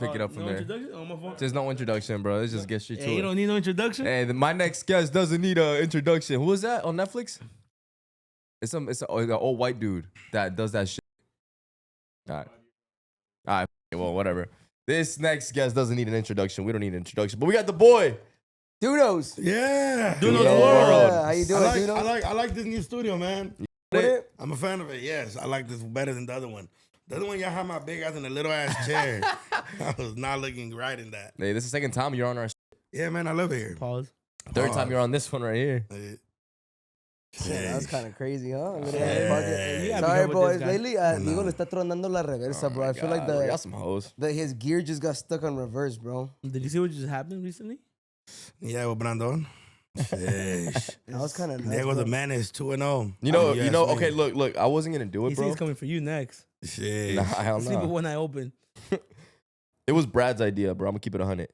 pick it up from no there. Introduction? On my phone? There's no introduction, bro. Let's just get straight to Hey, you it. don't need no introduction? Hey, my next guest doesn't need an introduction. Who is that on Netflix? It's an old white dude that does that shit. All right. Well, whatever. This next guest doesn't need an introduction. We don't need an introduction. But we got the boy. Dudos. Yeah. Dudos Yeah. World. How you doing, Dudos? I like this new studio, man. With it? I'm a fan of it. Yes, I like this better than the other one. The other one, y'all had my big ass in a little ass chair. I was not looking right in that. Hey, this is the second time you're on our Yeah, man, I love it here. Pause. third time you're on this one right here. Yeah, that was kind of crazy, huh? Yeah. Sorry, be careful with boys. this guy. Lately, Diego le está tronando la reversa, bro. I feel like Y'all some hoes. his gear just got stuck on reverse, bro. Did you see what just happened recently? Yeah, with Brandon. Sheesh. That was kind of nuts. Diego the bro. man is 2-0. You know. Okay, look. I wasn't gonna do He it, said bro. he's coming for you next. Shit. Nah, hell Sleep with no. one eye open. It was Brad's idea, bro. I'm gonna keep it 100.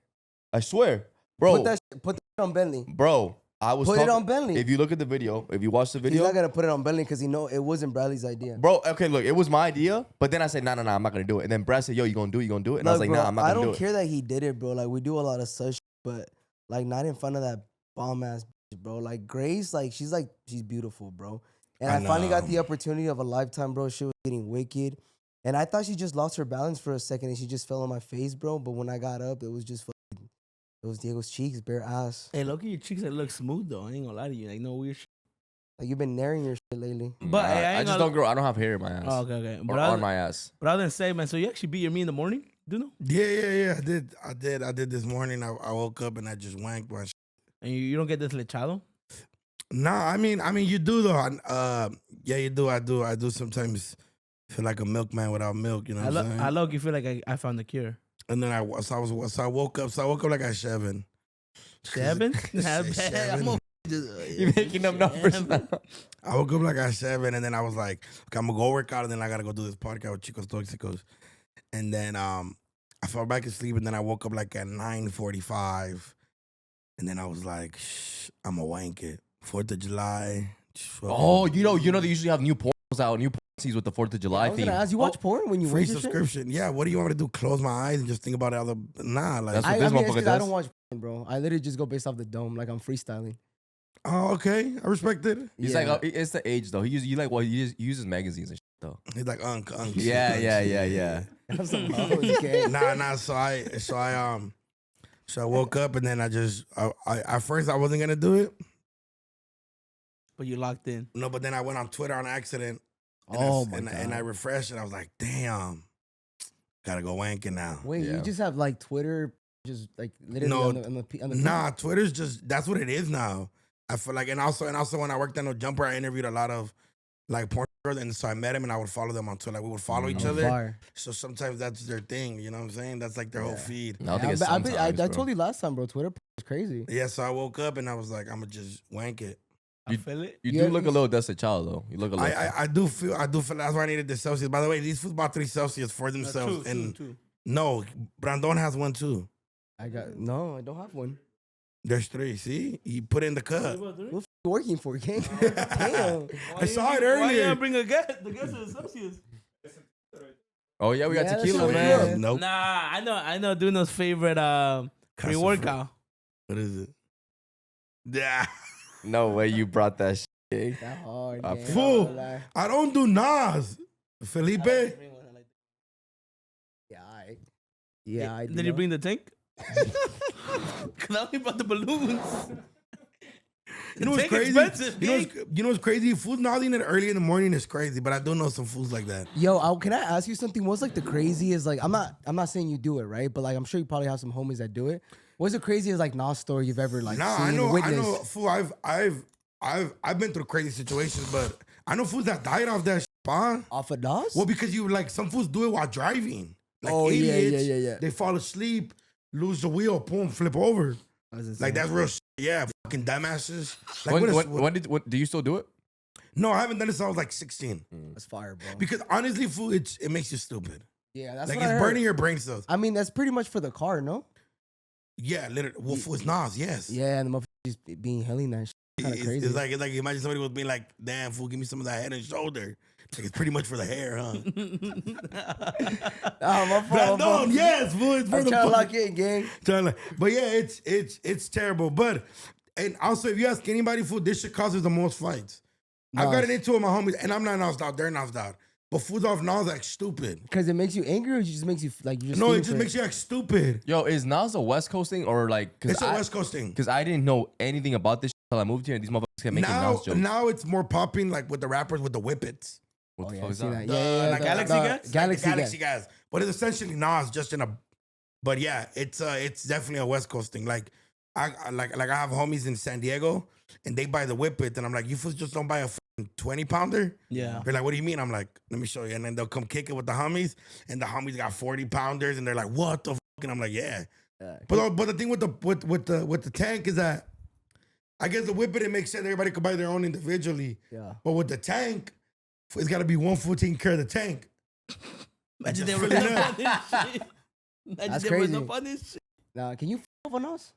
I swear, bro. Put that on Bentley. Bro, I was Put it talking- on Bentley. If you look at the video, if you watch the He's video, not gonna put it on Bentley because it wasn't Bradley's idea. bro. Okay, look, it was my idea, but then I said, nah, I'm not gonna do it. And then Brad said, yo, you gonna do it? And I was like, bro, nah, I'm not I gonna do don't it. care that he did it, bro. Like, we do a lot of such, but like not in front of that bomb ass bitch, bro. Like Grace, like she's beautiful, bro. And I finally got the opportunity of a lifetime, bro. She was getting wicked. And I thought she just lost her balance for a second and she just fell on my face, bro. But when I got up, it was Diego's cheeks, bare ass. Hey, look at your cheeks that look smooth though. I ain't gonna lie to you. Like no weird shit. Like you've been naring your shit lately. But Nah, hey, I ain't just gonna- don't grow. I don't have hair in my ass. Oh, okay. Or on my ass. But I didn't say, man. So you actually beat your me in the morning? Do you know? Yeah. I did this morning. I woke up and I just wanked my shit. And you don't get deslechado? Nah, I mean, you do though. Yeah, you do. I do sometimes feel like a milkman without milk. You know what I'm saying? I look. You feel like I found the cure. And then I woke up. So I woke up like at 7. 7? Say 7. You're making up numbers now. I woke up like at 7, and then I was like, okay, I'm gonna go work out, and then I gotta go do this podcast with Chicos Toxicos. And then I fell back asleep, and then I woke up like at 9:45, and then I was like, I'm gonna wank it. 4th of July. Oh, you know, they usually have new pornos out, new pornos with the 4th of July I was theme. gonna ask you, watch porn when you free watch your shit? subscription. Yeah, what do you want me to do? Close my eyes and just think about it? Nah, like. That's what I this mean, it's motherfucker 'cause I does. don't watch porn, bro. I literally just go based off the dome, like I'm freestyling. Oh, okay. I respect it. He's Yeah. like, it's the age though. He uses magazines and shit though. He's like, unk. Yeah. That's some hoes, okay? Nah. So I woke up and then I at first I wasn't gonna do it. But you locked in. No, but then I went on Twitter on accident. And Oh I refreshed and I was like, damn, gotta go wanking now. Wait, Yeah. you just have like Twitter, just like literally No, on the Nah, Twitter's just that's what it is now. I feel like, and also when I worked at No Jumper, I interviewed a lot of like porn stars, and so I met him and I would follow them on Twitter. Like we would follow each other. Fire. So sometimes that's their thing. You know what I'm saying? That's like their whole feed. I think it's I sometimes, bro. told you last time, bro. Twitter is crazy. Yeah. So I woke up and I was like, I'm gonna just wank it. I feel it. You Yeah, do look a little Dusty Child though. You look a little. I do feel that's why I needed the Celsius. By the way, these foods bought 3 Celsius for themselves. Two. No, Brandon has one too. I don't have one. There's 3. See, he put it in the cup. What you working for, gang? Damn. I saw it Why you earlier. gotta bring the guest to the Celsius? Oh yeah, we got Yeah, that's tequila, so man. good. Nope. Nah, I know Duno's favorite pre-workout. What is it? Yeah. No way you brought that shit. That hard, Ah, gang. fool. Like, I don't do Nas. Felipe. yeah, I Did you bring the tank? Cause I only brought the balloons. You know what's Tank crazy? expensive, You know what's crazy? Food not eating it early in the morning is crazy, but I do know some foods like that. Yo, can I ask you something? What's like the craziest? Like, I'm not saying you do it, right? But like, I'm sure you probably have some homies that do it. What's the craziest like Nas story you've ever like Nah, seen, I know. witnessed? Fool, I've been through crazy situations, but I know foods that died off that shit, huh? Off of Nas? Well, because you like some fools do it while driving. Like Oh, yeah, idiots. yeah. They fall asleep, lose the wheel, boom, flip over. Like that's real shit. Yeah, fucking dumbasses. Like, When do you still do it? No, I haven't done it since I was like 16. That's fire, bro. Because honestly, fool, it makes you stupid. Yeah, that's Like what I it's heard. burning your brain cells. I mean, that's pretty much for the car, no? Yeah, literally. Well, fool, it's Nas, yes. Yeah, and the motherfucker just being helling that shit. Kind of crazy. It's like imagine somebody was being like, damn, fool, give me some of that head and shoulder. Like it's pretty much for the hair, huh? My fault. Brandon, yes, boy. It's for I'm the trying to fuck- lock in, gang. But yeah, it's terrible. But and also, if you ask anybody, food, this shit causes the most fights. I've gotten into it with my homies, and I'm not nosed out. They're nosed out. But food's off nose like stupid. Because it makes you angry, or it just makes you like you just. No, feeling it just for makes you act stupid. Yo, is Nas a West Coast thing or like? It's a West Coast thing. Because I didn't know anything about this until I moved here, and these motherfuckers kept making Nas jokes. Now it's more popping like with the rappers with the whippets. What the Oh, fuck yeah, is see that? that. Yeah, like Galaxy Gas? Galaxy Gas. But it's essentially Nas just in a. But yeah, it's definitely a West Coast thing. Like I have homies in San Diego, and they buy the whippet, and I'm like, you fools just don't buy a 20-pounder. Yeah. They're like, what do you mean? I'm like, let me show you. And then they'll come kick it with the homies, and the homies got 40-pounders, and they're like, what the fuck? And I'm like, yeah. But the thing with the tank is that I guess the whippet, it makes sense everybody could buy their own individually. Yeah. But with the tank, it's got to be one foot taking care of the tank. Imagine they Just were filling up up. on this shit. Imagine That's they were crazy. up on this shit. Now, can you f on us?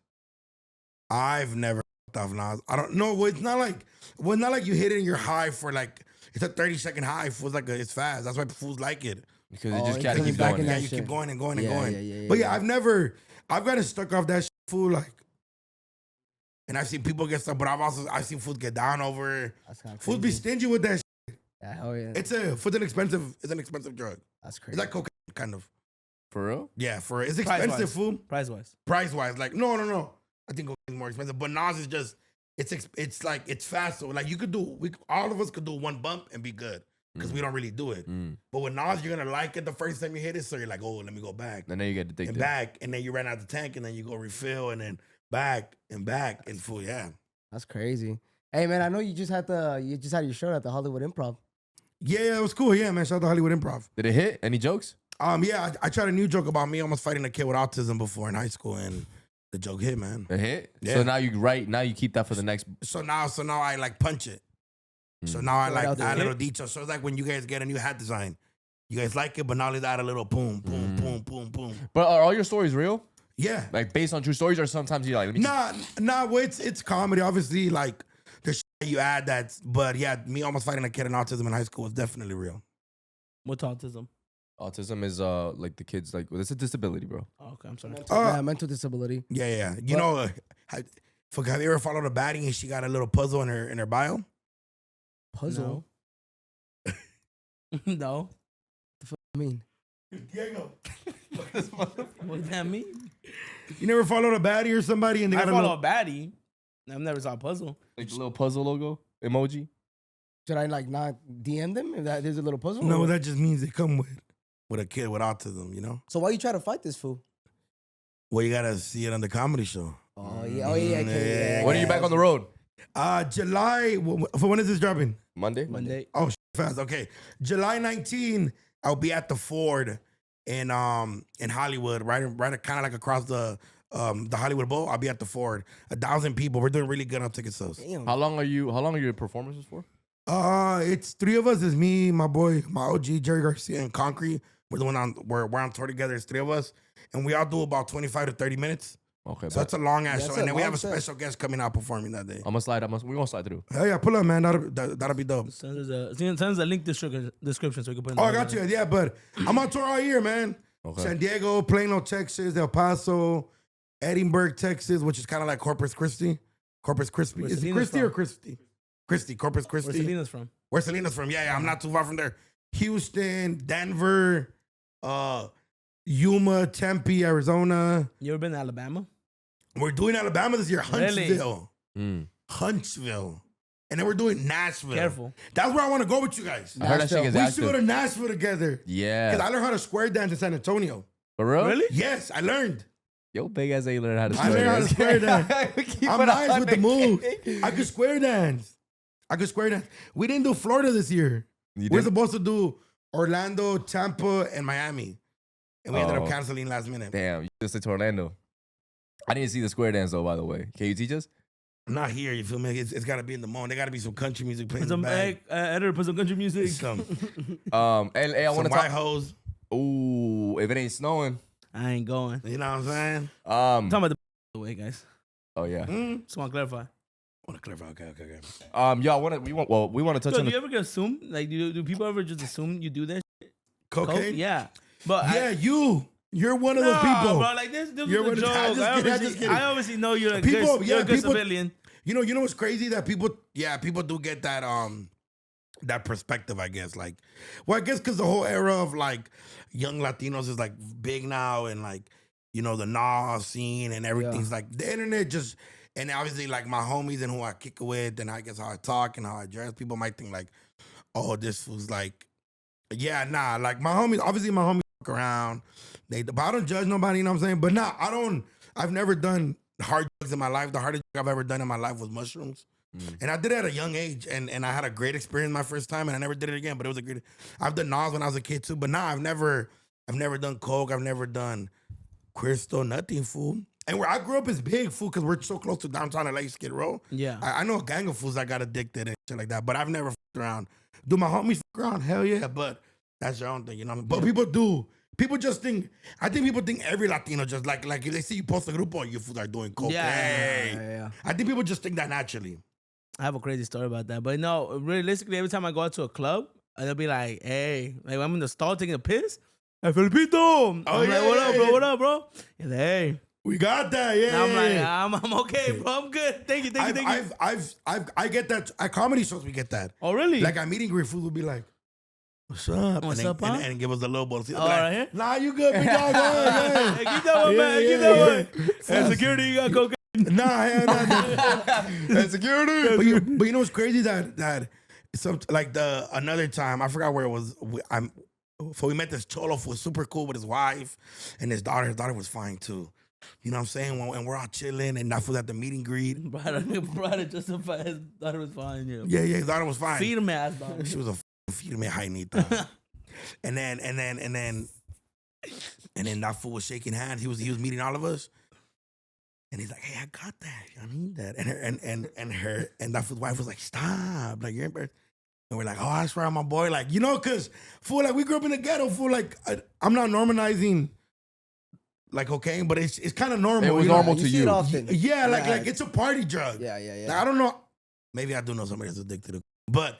I've never off Nas. I don't know. It's not like you hit it and you're high for like it's a 30-second high. It feels like it's fast. That's why fools like it. Because Oh, it just it gotta comes keep back going. in Yeah, that you shit. keep going and going and Yeah, going. yeah, But yeah. I've gotten stuck off that shit, fool. Like, and I've seen people get stuck, but I've seen fools get down over it. That's kind of Fools crazy. be stingy with that shit. Yeah, hell yeah. It's an expensive drug. That's crazy. It's like cocaine, kind of. For real? Yeah, it's expensive, Price-wise. fool. Price-wise. Price wise, like no. I think cocaine is more expensive, but Nas is just it's like it's fast. So like all of us could do one bump and be good because we don't really do it. But with Nas, you're gonna like it the first time you hit it, so you're like, oh, let me go back And then you get addicted. and back, and then you ran out the tank, and then you go refill, and then back and full. Yeah, That's crazy. Hey man, I know you just had your show at the Hollywood Improv. yeah, it was cool. Yeah, man, shout out to Hollywood Improv. Did it hit? Any jokes? Yeah, I tried a new joke about me almost fighting a kid with autism before in high school, and the joke hit, man. It hit? Yeah. So now you keep that for the next. So now I like punch it. So now I Right like out there. add a little detail. So it's like when you guys get a new hat design, you guys like it, but now let's add a little boom, boom, boom, boom, boom. But are all your stories real? Yeah. Like based on true stories, or sometimes you're like, let me Well, it's comedy. Obviously, like the shit you add but yeah, me almost fighting a kid in autism in high school was definitely real. What's autism? autism is like the kids like it's a disability, bro. Oh, okay, I'm sorry. Mental disability. Yeah. You know, have you ever followed a baddie and she got a little puzzle in her bio? Puzzle. No. I mean, Diego. What does that mean? You never followed a baddie or somebody and they I got a follow little... a baddie. I've never saw a puzzle. Like the little puzzle logo emoji. should I like not DM them if that there's a little puzzle? No, or- that just means they come with a kid with autism, you know? So why you try to fight this fool? Well, you gotta see it on the comedy show. Oh yeah, okay, yeah. When are you back on the road? July, for when is this dropping? Monday. Monday. Oh, fast. Okay. July 19, I'll be at the Ford in Hollywood, right kind of like across the Hollywood Bowl. I'll be at the Ford. 1,000 people. We're doing really good on ticket sales. Damn. How long are your performances for? It's three of us. It's me, my boy, my OG, Jerry Garcia, and Concrete. We're on tour together. It's three of us. And we all do about 25 to 30 minutes. Okay. So it's a long ass That's show. a And then we have long a set. special guest coming out performing that day. I'm gonna slide. We're gonna slide through. Hell yeah, pull up, man. That'll be dope. Send us a link description so we can put it in Oh, the I got you. Yeah, but I'm on tour all year, man. Okay. San Diego, Plano, Texas, El Paso, Edinburgh, Texas, which is kind of like Corpus Christi. Corpus Christi. Where's Is it Selena's Christi or from? Christi? Christi, Corpus Where's Christi. Selena's from? Where's Selena's from? Yeah, I'm not too far from there. Houston, Denver, Yuma, Tempe, Arizona. You ever been to Alabama? We're doing Alabama this year, Really? Huntsville. Mm. Huntsville. And then we're doing Nashville. Careful. That's where I want to go with you guys. I heard that shit Nashville. gets We should go active. to Nashville together. Yeah. Because I learned how to square dance in San Antonio. For real? Really? Yes, I learned. Yo, big ass ain't learn how to I square learned how to dance. square dance. Keep I'm it nice with the 100K. moves. I could square dance. We didn't do Florida this year. You We're did? supposed to do Orlando, Tampa, and Miami. And we ended Oh. up canceling last minute. Damn, you just went to Orlando. I didn't see the square dance though, by the way. Can you teach us? Not here, you feel me? It's got to be in the moment. There got to be some country music playing Put in the some back. editor, put some country music. Some Hey, I want to white talk. hoes. Ooh, if it ain't snowing. I ain't going. You know what I'm saying? I'm talking about the way, guys. Oh yeah. Mm? Just want to clarify. want to clarify. Okay. We want to touch So on do the you ever get assumed? Like, do people ever just assume you do that? Cocaine? Coke? Yeah. But Yeah, you're one of those people. bro, like this was You're a one of- joke. I just kidding, I just kidding. I obviously know you're a People- good, yeah, you're a good people- civilian. You know what's crazy? That people do get that perspective, I guess. Like, well, I guess because the whole era of like young Latinos is like big now, and like, you know, the Nas scene and everything's like the internet just, and obviously like my homies and who I kick it with, and I guess how I talk and how I dress, people might think like, oh, this was like, yeah, nah, like my homies, obviously my homies fuck around, but I don't judge nobody, you know what I'm saying? But nah, I've never done hard drugs in my life. The hardest drug I've ever done in my life was mushrooms. And I did it at a young age, and I had a great experience my first time, and I never did it again. But it was a great. I've done Nas when I was a kid too, but nah, I've never done coke. I've never done crystal, nothing, fool. And where I grew up is big, fool, because we're so close to downtown LA, Skid Row. Yeah. I know a gang of fools that got addicted and shit like that, but I've never fucked around. Do my homies fuck around? Hell yeah, but that's their own thing, you know what I mean? But people do. People just think, I think people think every Latino just like if they see you post a grupo, you fools are doing coke. Yeah. I think people just think that naturally. I have a crazy story about that. But no, realistically, every time I go out to a club, they'll be like, hey, like when I'm in the stall taking a piss, hey, Felipito. I'm like, yeah, what up, yeah, bro? yeah. He's like, hey. We got that, yeah. And I'm yeah. like, I'm okay, bro. I'm good. Thank you. I get that at comedy shows. We get that. Oh, really? Like I'm eating great food, will be like, "What's up?" What's and up, then, huh? and give us a little ball. Oh, right here? Nah, you good, big dog. Hey, keep that one, man. Keep that one. Hey, security, you got cocaine. Nah, hell nah. and security. But you know what's crazy that some like another time I forgot where it was. So we met this cholo who was super cool with his wife and his daughter. His daughter was fine too. You know what I'm saying? And we're all chilling, and that was at the meet and greet. Brother justify his daughter was fine. Yeah, his daughter was fine. Feed him ass, dog. She was a feed me high nita. and then that fool was shaking hands. He was meeting all of us. And he's like, hey, I got that. I need that. And that fool's wife was like, stop. Like, you're embarrassed. And we're like, oh, I swear on my boy. Like, you know, because, fool, like, we grew up in the ghetto, fool. Like, I'm not normalizing, like, cocaine, but it's kind of normal. It was you know? normal You to see you. it often. Yeah, like it's a party drug. Yeah. Like, I don't know. Maybe I do know somebody that's addicted to it. But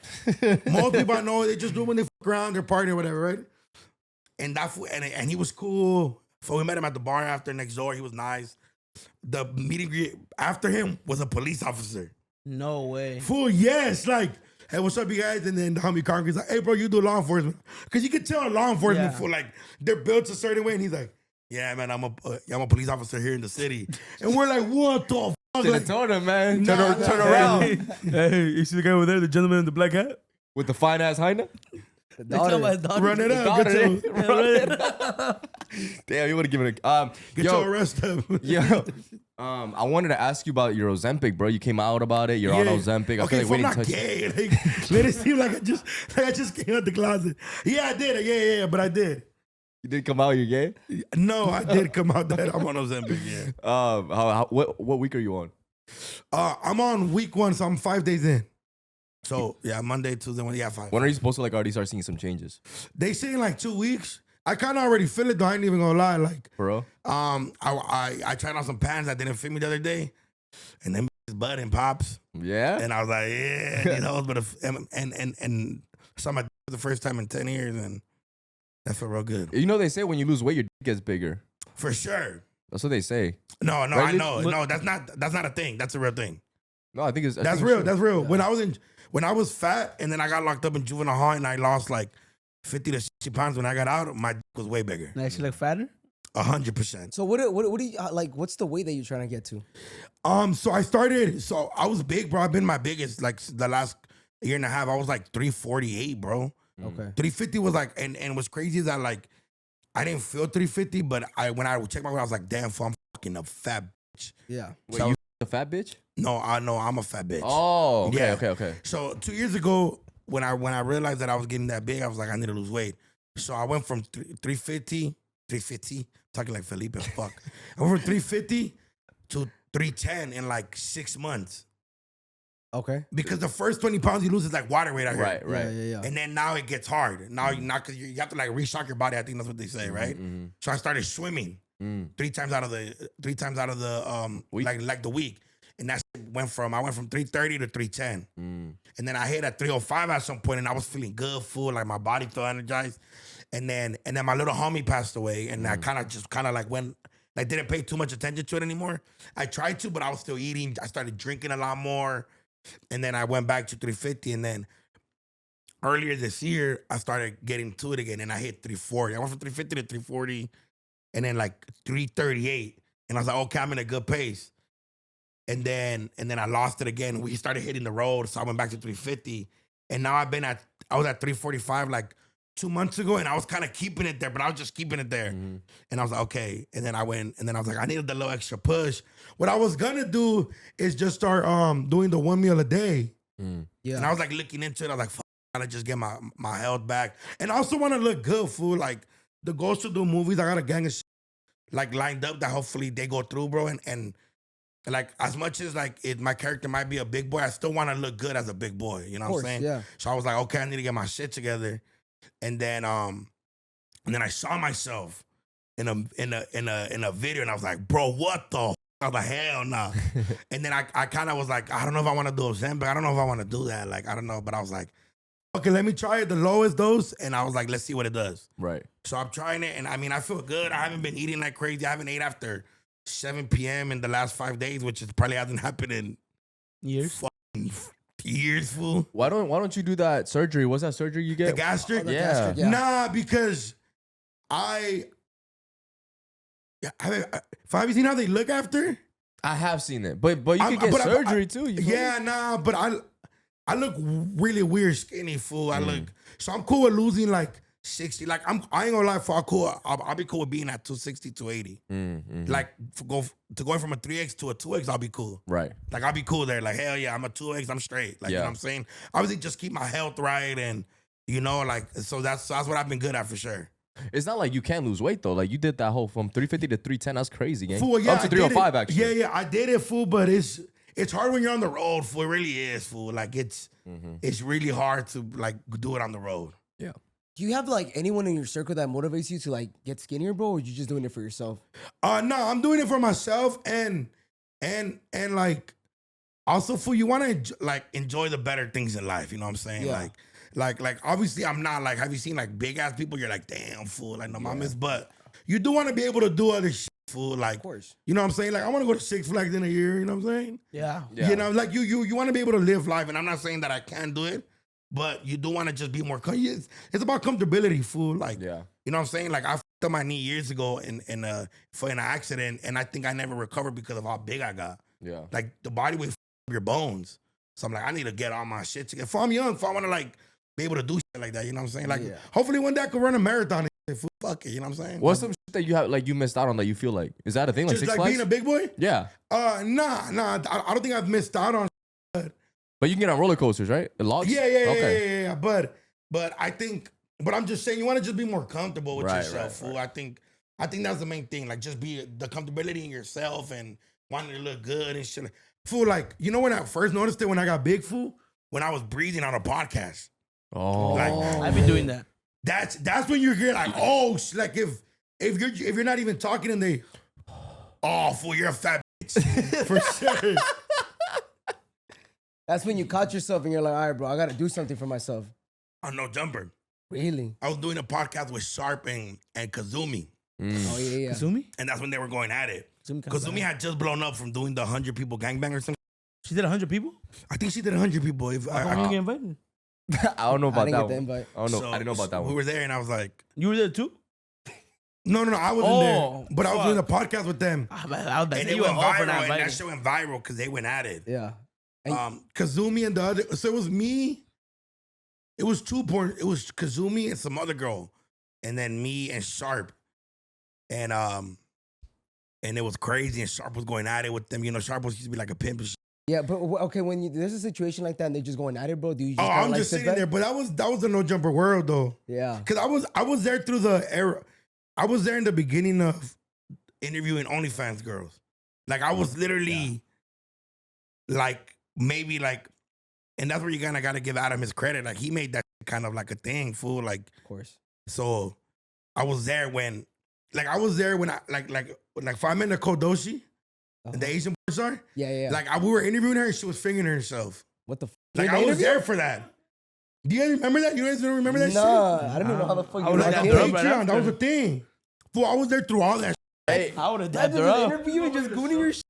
most people I know, they just do it when they fuck around, they're partying or whatever, right? And that fool, and he was cool. So we met him at the bar after next door. He was nice. The meet and greet after him was a police officer. No way. Fool, yes. Like, hey, what's up, you guys? And then the homie Concrete's like, hey, bro, you do law enforcement. Because you can tell law enforcement, fool, like, they're built a certain way. And he's like, yeah, man, I'm a police officer here in the city. And we're like, what the fuck? Should have Like, told him, man. Nah, Turn nah, around. Hey, you see the guy over there, the gentleman in the black hat? With the fine ass hyena. The They talking about daughter. his daughter. run it up. Get your, Run it up. Damn, you would have given it. get your arrest up. Yo, I wanted to ask you about your Ozempic, bro. You came out about it. You're on Ozempic. I Okay, feel like we I'm didn't not touch. gay. Like, let it seem like I just came out the closet. Yeah, I did. Yeah, but I did. You did come out. You're gay. No, I did come out that I'm on Ozempic. Yeah. What week are you on? I'm on week 1, so I'm 5 days in. So yeah, Monday, Tuesday, Wednesday, yeah, 5. When are you supposed to like already start seeing some changes, They say in like 2 weeks. I kind of already feel it though. I ain't even gonna lie. Like, bro? I tried on some pants that didn't fit me the other day, and then butt and pops, Yeah. and I was like, yeah, you know. But and saw my for the first time in 10 years, and that felt real good You know they say when you lose weight, your dick gets bigger. for sure. That's what they say. No, Right, I know. look- No, that's not a thing. That's a real thing. No, I think it's. I That's think real. it's That's true. real. When I was fat and then I got locked up in juvenile hall and I lost like 50 to 60 pounds when I got out, my dick was way bigger. And actually look fatter? 100%. So what do you like? What's the weight that you're trying to get to? So I was big, bro. I've been my biggest like the last year and a half. I was like 348, bro. Okay. 350 was like, and what's crazy is that like I didn't feel 350, but when I checked my weight, I was like, damn, fool, I'm fucking a fat bitch. Yeah. Wait, you a fat bitch? No, I know I'm a fat bitch. Oh, okay, Yeah. okay. So 2 years ago, when I realized that I was getting that big, I was like, I need to lose weight. So I went from 350, talking like Felipe as fuck. I went from 350 to 310 in like 6 months. Okay. Because the first 20 pounds you lose is like water weight out here. Right. Yeah. And then now it gets hard. Now because you have to like reshock your body. I think that's what they say, right? Mm-hmm. So I started swimming 3 times out of the Week? like the week. And that went from 330 to 310. And then I hit at 305 at some point, and I was feeling good, full, like my body felt energized. And then my little homie passed away, and I kind of like went, like didn't pay too much attention to it anymore. I tried to, but I was still eating. I started drinking a lot more. And then I went back to 350, and then earlier this year, I started getting to it again, and I hit 340. I went from 350 to 340, and then like 338. And I was like, okay, I'm in a good pace. And then I lost it again. We started hitting the road, so I went back to 350. And now I was at 345 like 2 months ago, and I was kind of keeping it there, but I was just keeping it there. And I was like, okay. And then I went, and then I was like, I needed the little extra push. What I was gonna do is just start doing the 1 meal a day. Yeah. And I was like looking into it. I was like, I gotta just get my health back. And I also want to look good, fool. Like the goals to do movies, I got a gang of shit like lined up that hopefully they go through, bro. And like as much as like my character might be a big boy, I still want to look good as a big boy. You know what I'm saying? Yeah. So I was like, okay, I need to get my shit together. And then I saw myself in a video, and I was like, bro, what the? I was like, hell no. And then I kind of was like, I don't know if I want to do Ozempic. I don't know if I want to do that. Like, I don't know. But I was like, okay, let me try it, the lowest dose. And I was like, let's see what it does. Right. So I'm trying it. And I mean, I feel good. I haven't been eating like crazy. I haven't ate after 7 p.m. in the last 5 days, which is probably hasn't happened in Years. years, fool. Why don't you do that surgery? What's that surgery you The get? gastric? The Yeah. gastric, yeah. Nah, because have you seen how they look after? I have seen it, but you I'm- could get but I- surgery too. You feel me? Yeah, nah, but I look really weird, skinny, fool. So I'm cool with losing like 60. Like I ain't gonna lie, for I'll be cool with being at 260, 280. Like going from a 3X to a 2X, I'll be cool. Right. Like I'll be cool there. Like hell yeah, I'm a 2X, I'm straight. Like you know Yeah. what I'm saying? Obviously, just keep my health right, and you know, like so that's what I've been good at for sure. It's not like you can't lose weight though. Like you did that whole from 350 to 310. That's crazy, gang. Fool, yeah, Up to I did 305 it. actually. Yeah, I did it, fool. But it's hard when you're on the road, fool. It really is, fool. Like it's really hard to like do it on the road. Yeah. Do you have like anyone in your circle that motivates you to like get skinnier, bro? Or are you just doing it for yourself? No, I'm doing it for myself and like also fool. You want to like enjoy the better things in life. You know what I'm saying? Yeah. Like obviously I'm not like. Have you seen like big ass people? You're like, damn, fool. Like no mames, but you do want to be able to do other shit, fool. Like Of course. you know what I'm saying? Like I want to go to Six Flags in a year. You know what I'm saying? Yeah. Yeah. You know, like you want to be able to live life, and I'm not saying that I can do it, but you do want to just be more. It's about comfortability, fool. Like, Yeah. you know what I'm saying? Like I fucked up my knee years ago in an accident, and I think I never recovered because of how big I got. Yeah. Like the body weight up your bones, so I'm like, I need to get all my shit together. If I'm young, if I want to like be able to do shit like that, you know what I'm saying? Like, Yeah. hopefully one day I could run a marathon. And shit, fool. Fuck it, you know what I'm saying? What's some shit that you missed out on that you feel like? Is that a thing? Like just Six like Flags? being a big boy? Yeah. Nah. I don't think I've missed out on. But you can get on roller coasters, right? The logs? Yeah. Okay. Yeah. But I think, but I'm just saying, you want to just be more comfortable with Right, yourself, fool. right. I think that's the main thing. Like, just be the comfortability in yourself and wanting to look good and shit. Fool, like, you know when I first noticed it when I got big, fool? When I was breathing on a podcast. Oh. Like, I've been doing that. That's when you hear like, oh, like if you're not even talking and they, oh, fool, you're a fat bitch. For sure. That's when you caught yourself and you're like, all right, bro, I got to do something for myself. On No Jumper. Really? I was doing a podcast with Sharp and Kazumi. Oh, yeah. Kazumi? And that's when they were going at it. Kazumi Kazumi had just blown up from doing the 100 people gangbang or something. She did 100 people? I think she did 100 people. If How come you get invited? I don't know I about didn't that get the one. invite. I don't know. So, I didn't know about that We one. were there and I was like, You were there too? no, I wasn't Oh, there. But I was fuck. doing a podcast with them. I was about to And say it you went were all for viral. not And that inviting. shit went viral because they went at it. Yeah. Kazumi and the other. So it was me. It was it was Kazumi and some other girl. And then me and Sharp. And it was crazy. And Sharp was going at it with them. You know, Sharp was used to be like a pimp and shit. Yeah, but okay, when there's a situation like that and they're just going at it, bro, do you just Oh, kinda, I'm like, just sit sitting back? there. But that was the No Jumper world though. Yeah. Cause I was there through the era. I was there in the beginning of interviewing OnlyFans girls. Like I was literally like maybe like, and that's where you kind of got to give Adam his credit. Like he made that kind of like a thing, fool. Like Of course. so, I was there when I like if I'm in the Kodoshi, and the Asian porn star. Yeah. Like we were interviewing her, and she was fingering herself. What the? Like I was there for that. Do you guys remember that? You guys don't remember that shit? Nah, I didn't even know how the fuck. I You would've got done there. that, bro. Patreon, that was a thing. Fool, I was there through all that. Hey, I would have That dabbed her was an up. interview and just gooning your shit.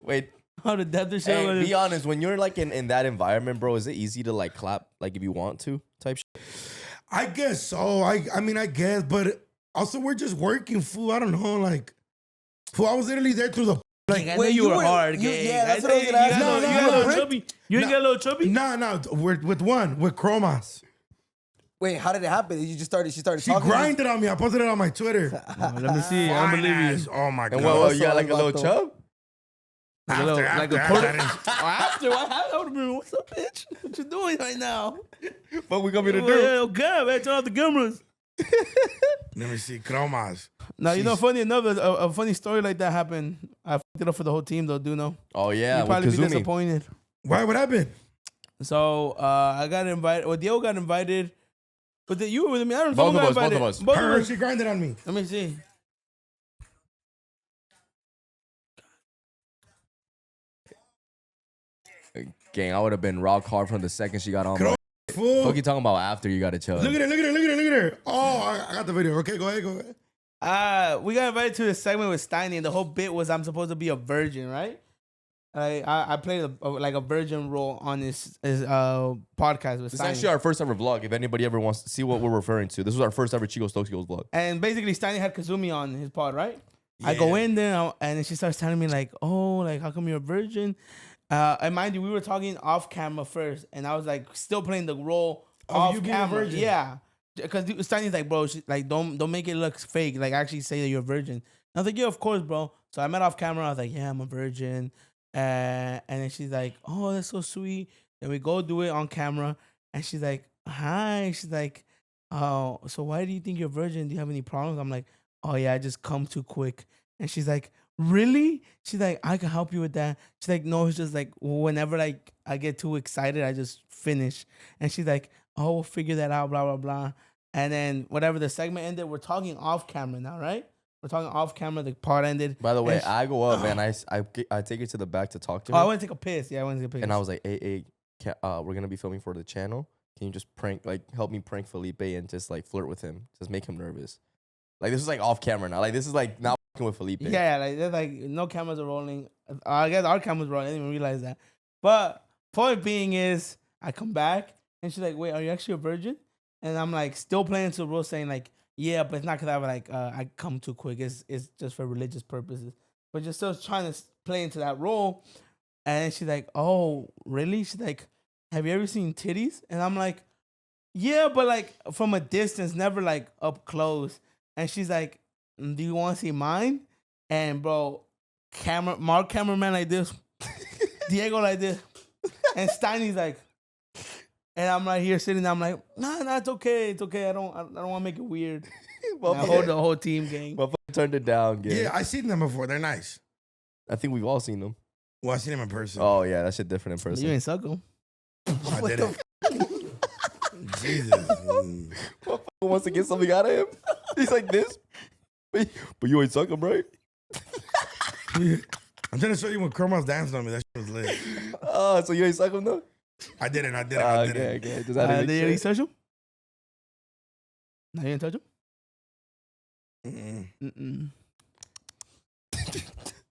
wait. I would have dabbed her shit. Hey, be honest. When you're like in that environment, bro, is it easy to like clap like if you want to type shit? I guess so. I mean, I guess, but also we're just working, fool. I don't know, like, fool. I was literally there through the Like, I wait, know you you were were- hard, you- gang. yeah, that's I what I was think gonna you ask. got a No, little- no, you got a no, little Rick. chubby. You didn't get a little chubby? No, with one, with Chromas. Wait, how did it happen? Did you just started? She started She talking. grinded on me. I posted it on my Twitter. Oh, let me see. I don't Fine believe ass. you. Oh my god. And what? You got sorry like a little about chub? Like a little- like a after, porter- I didn't- After what happened? I would have been, what's up, bitch? What you doing right now? What we come here to do? Well, God, man, turn off the cameras. Let me see, Chromas. Now, you know, Sheesh. funny enough, a funny story like that happened. I fucked it up for the whole team, though, do know. Oh yeah, You'd with probably be Kazumi. disappointed. Why? What happened? So, I got invited, or Diego got invited. But you were with me. I don't know. Both who of got us, both invited. of us. Both of Her, us. she grinded on me. Let me see. Gang, I would have been rock hard from the second she got on. Bro, But fool. fuck you talking about after you got a chub? Look at her, look at her, look at her, look at her. Oh, I got the video. Okay, go ahead, go ahead. We got invited to a segment with Steiny, and the whole bit was I'm supposed to be a virgin, right? I played like a virgin role on his podcast with This is Steiny. actually our first ever vlog. If anybody ever wants to see what we're referring to, this was our first ever Chicos Toxicos vlog. And basically, Steiny had Kazumi on his pod, right? I go in there, and then she starts telling me like, "Oh, like how come you're a virgin?" And mind you, we were talking off camera first, and I was like, still playing the role off you being a camera. virgin. Yeah, because Steiny's like, bro, like don't make it look fake. Like actually say that you're a virgin. And I was like, yeah, of course, bro. So I met off camera. I was like, yeah, I'm a virgin. And then she's like, oh, that's so sweet. Then we go do it on camera, and she's like, hi. She's like, oh, so why do you think you're a virgin? Do you have any problems? I'm like, oh yeah, I just come too quick. And she's like, really? She's like, I can help you with that. She's like, no, it's just like whenever like I get too excited, I just finish. And she's like, oh, we'll figure that out, blah, blah, blah. And then whatever the segment ended, we're talking off camera now, right? We're talking off camera. The part ended. By the way, And I go up and I take her to the back to talk to her. I went to take a piss. Yeah, I went to take a piss. And I was like, hey, we're gonna be filming for the channel. Can you just help me prank Felipe and just like flirt with him, just make him nervous? Like this is like off camera now. Like this is like not working with Felipe. yeah, like there's like no cameras are rolling. I guess our cameras rolling. I didn't even realize that. But point being is, I come back and she's like, "Wait, are you actually a virgin?" And I'm like, still playing to the role, saying like, "Yeah, but it's not because I like I come too quick. It's just for religious purposes." But just still trying to play into that role. And she's like, "Oh, really?" She's like, "Have you ever seen titties?" And I'm like, "Yeah, but like from a distance, never like up close." And she's like, "Do you want to see mine?" And bro, Mark cameraman like this, Diego like this, and Steiny's like, and I'm right here sitting there. I'm like, nah, it's okay, it's okay. I don't want to make it weird. Well, I hold the whole team gang. Motherfucker turned it down. Gang. Yeah, I seen them before. They're nice. I think we've all seen them. Well, I seen them in person. Oh yeah, that shit different in person. You ain't suck 'em. I What didn't. Jesus. Motherfucker wants to get something out of him. He's like this, but you ain't suck him, right? I'm trying to show you when Chroma's danced on me. That shit was lit. Oh, so you ain't suck him though? I didn't. I Okay. Does that Did you make sense? touch him? No, you didn't touch him? Mm-mm. Mm-mm.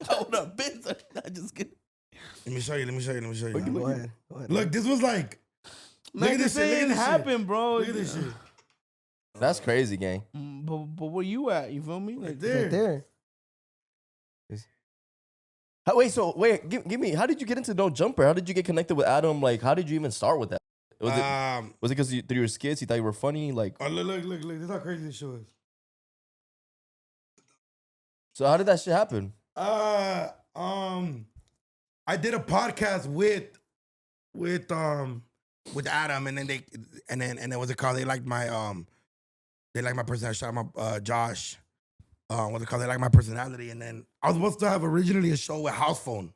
Hold up, bitch. I'm just kidding. Let me show you. Go ahead. Look, this was like. Look Man, at this this shit. Look at ain't this shit. happen, bro. Look at this shit. That's crazy, gang. But where you at? You feel me? Right Like, there. Right there. Wait, give me. How did you get into No Jumper? How did you get connected with Adam? Like, how did you even start with that? Was it because through your skits you thought you were funny? Like, Oh, look. This is how crazy this show is. so how did that shit happen? I did a podcast with Adam, and then what's it called? They liked my personality. Shout out my Josh. What's it called? They like my personality, and then I was supposed to have originally a show with House Phone.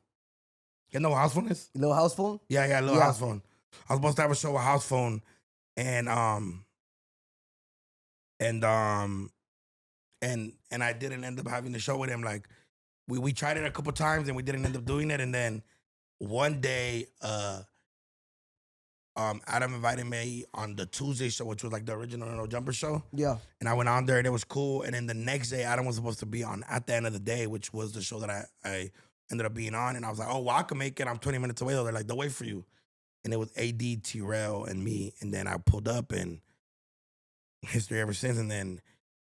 You know what House Phone is? Little house phone. Yeah, little Yeah. House Phone. I was supposed to have a show with House Phone, and I didn't end up having the show with him. Like, we tried it a couple times and we didn't end up doing it. And then one day, Adam invited me on the Tuesday show, which was like the original No Jumper show. Yeah. And I went on there and it was cool. And then the next day, Adam was supposed to be on At the End of the Day, which was the show that I ended up being on. And I was like, oh, well, I can make it. I'm 20 minutes away though. They're like, they'll wait for you. And it was AD, T-Rail, and me. And then I pulled up and history ever since. And then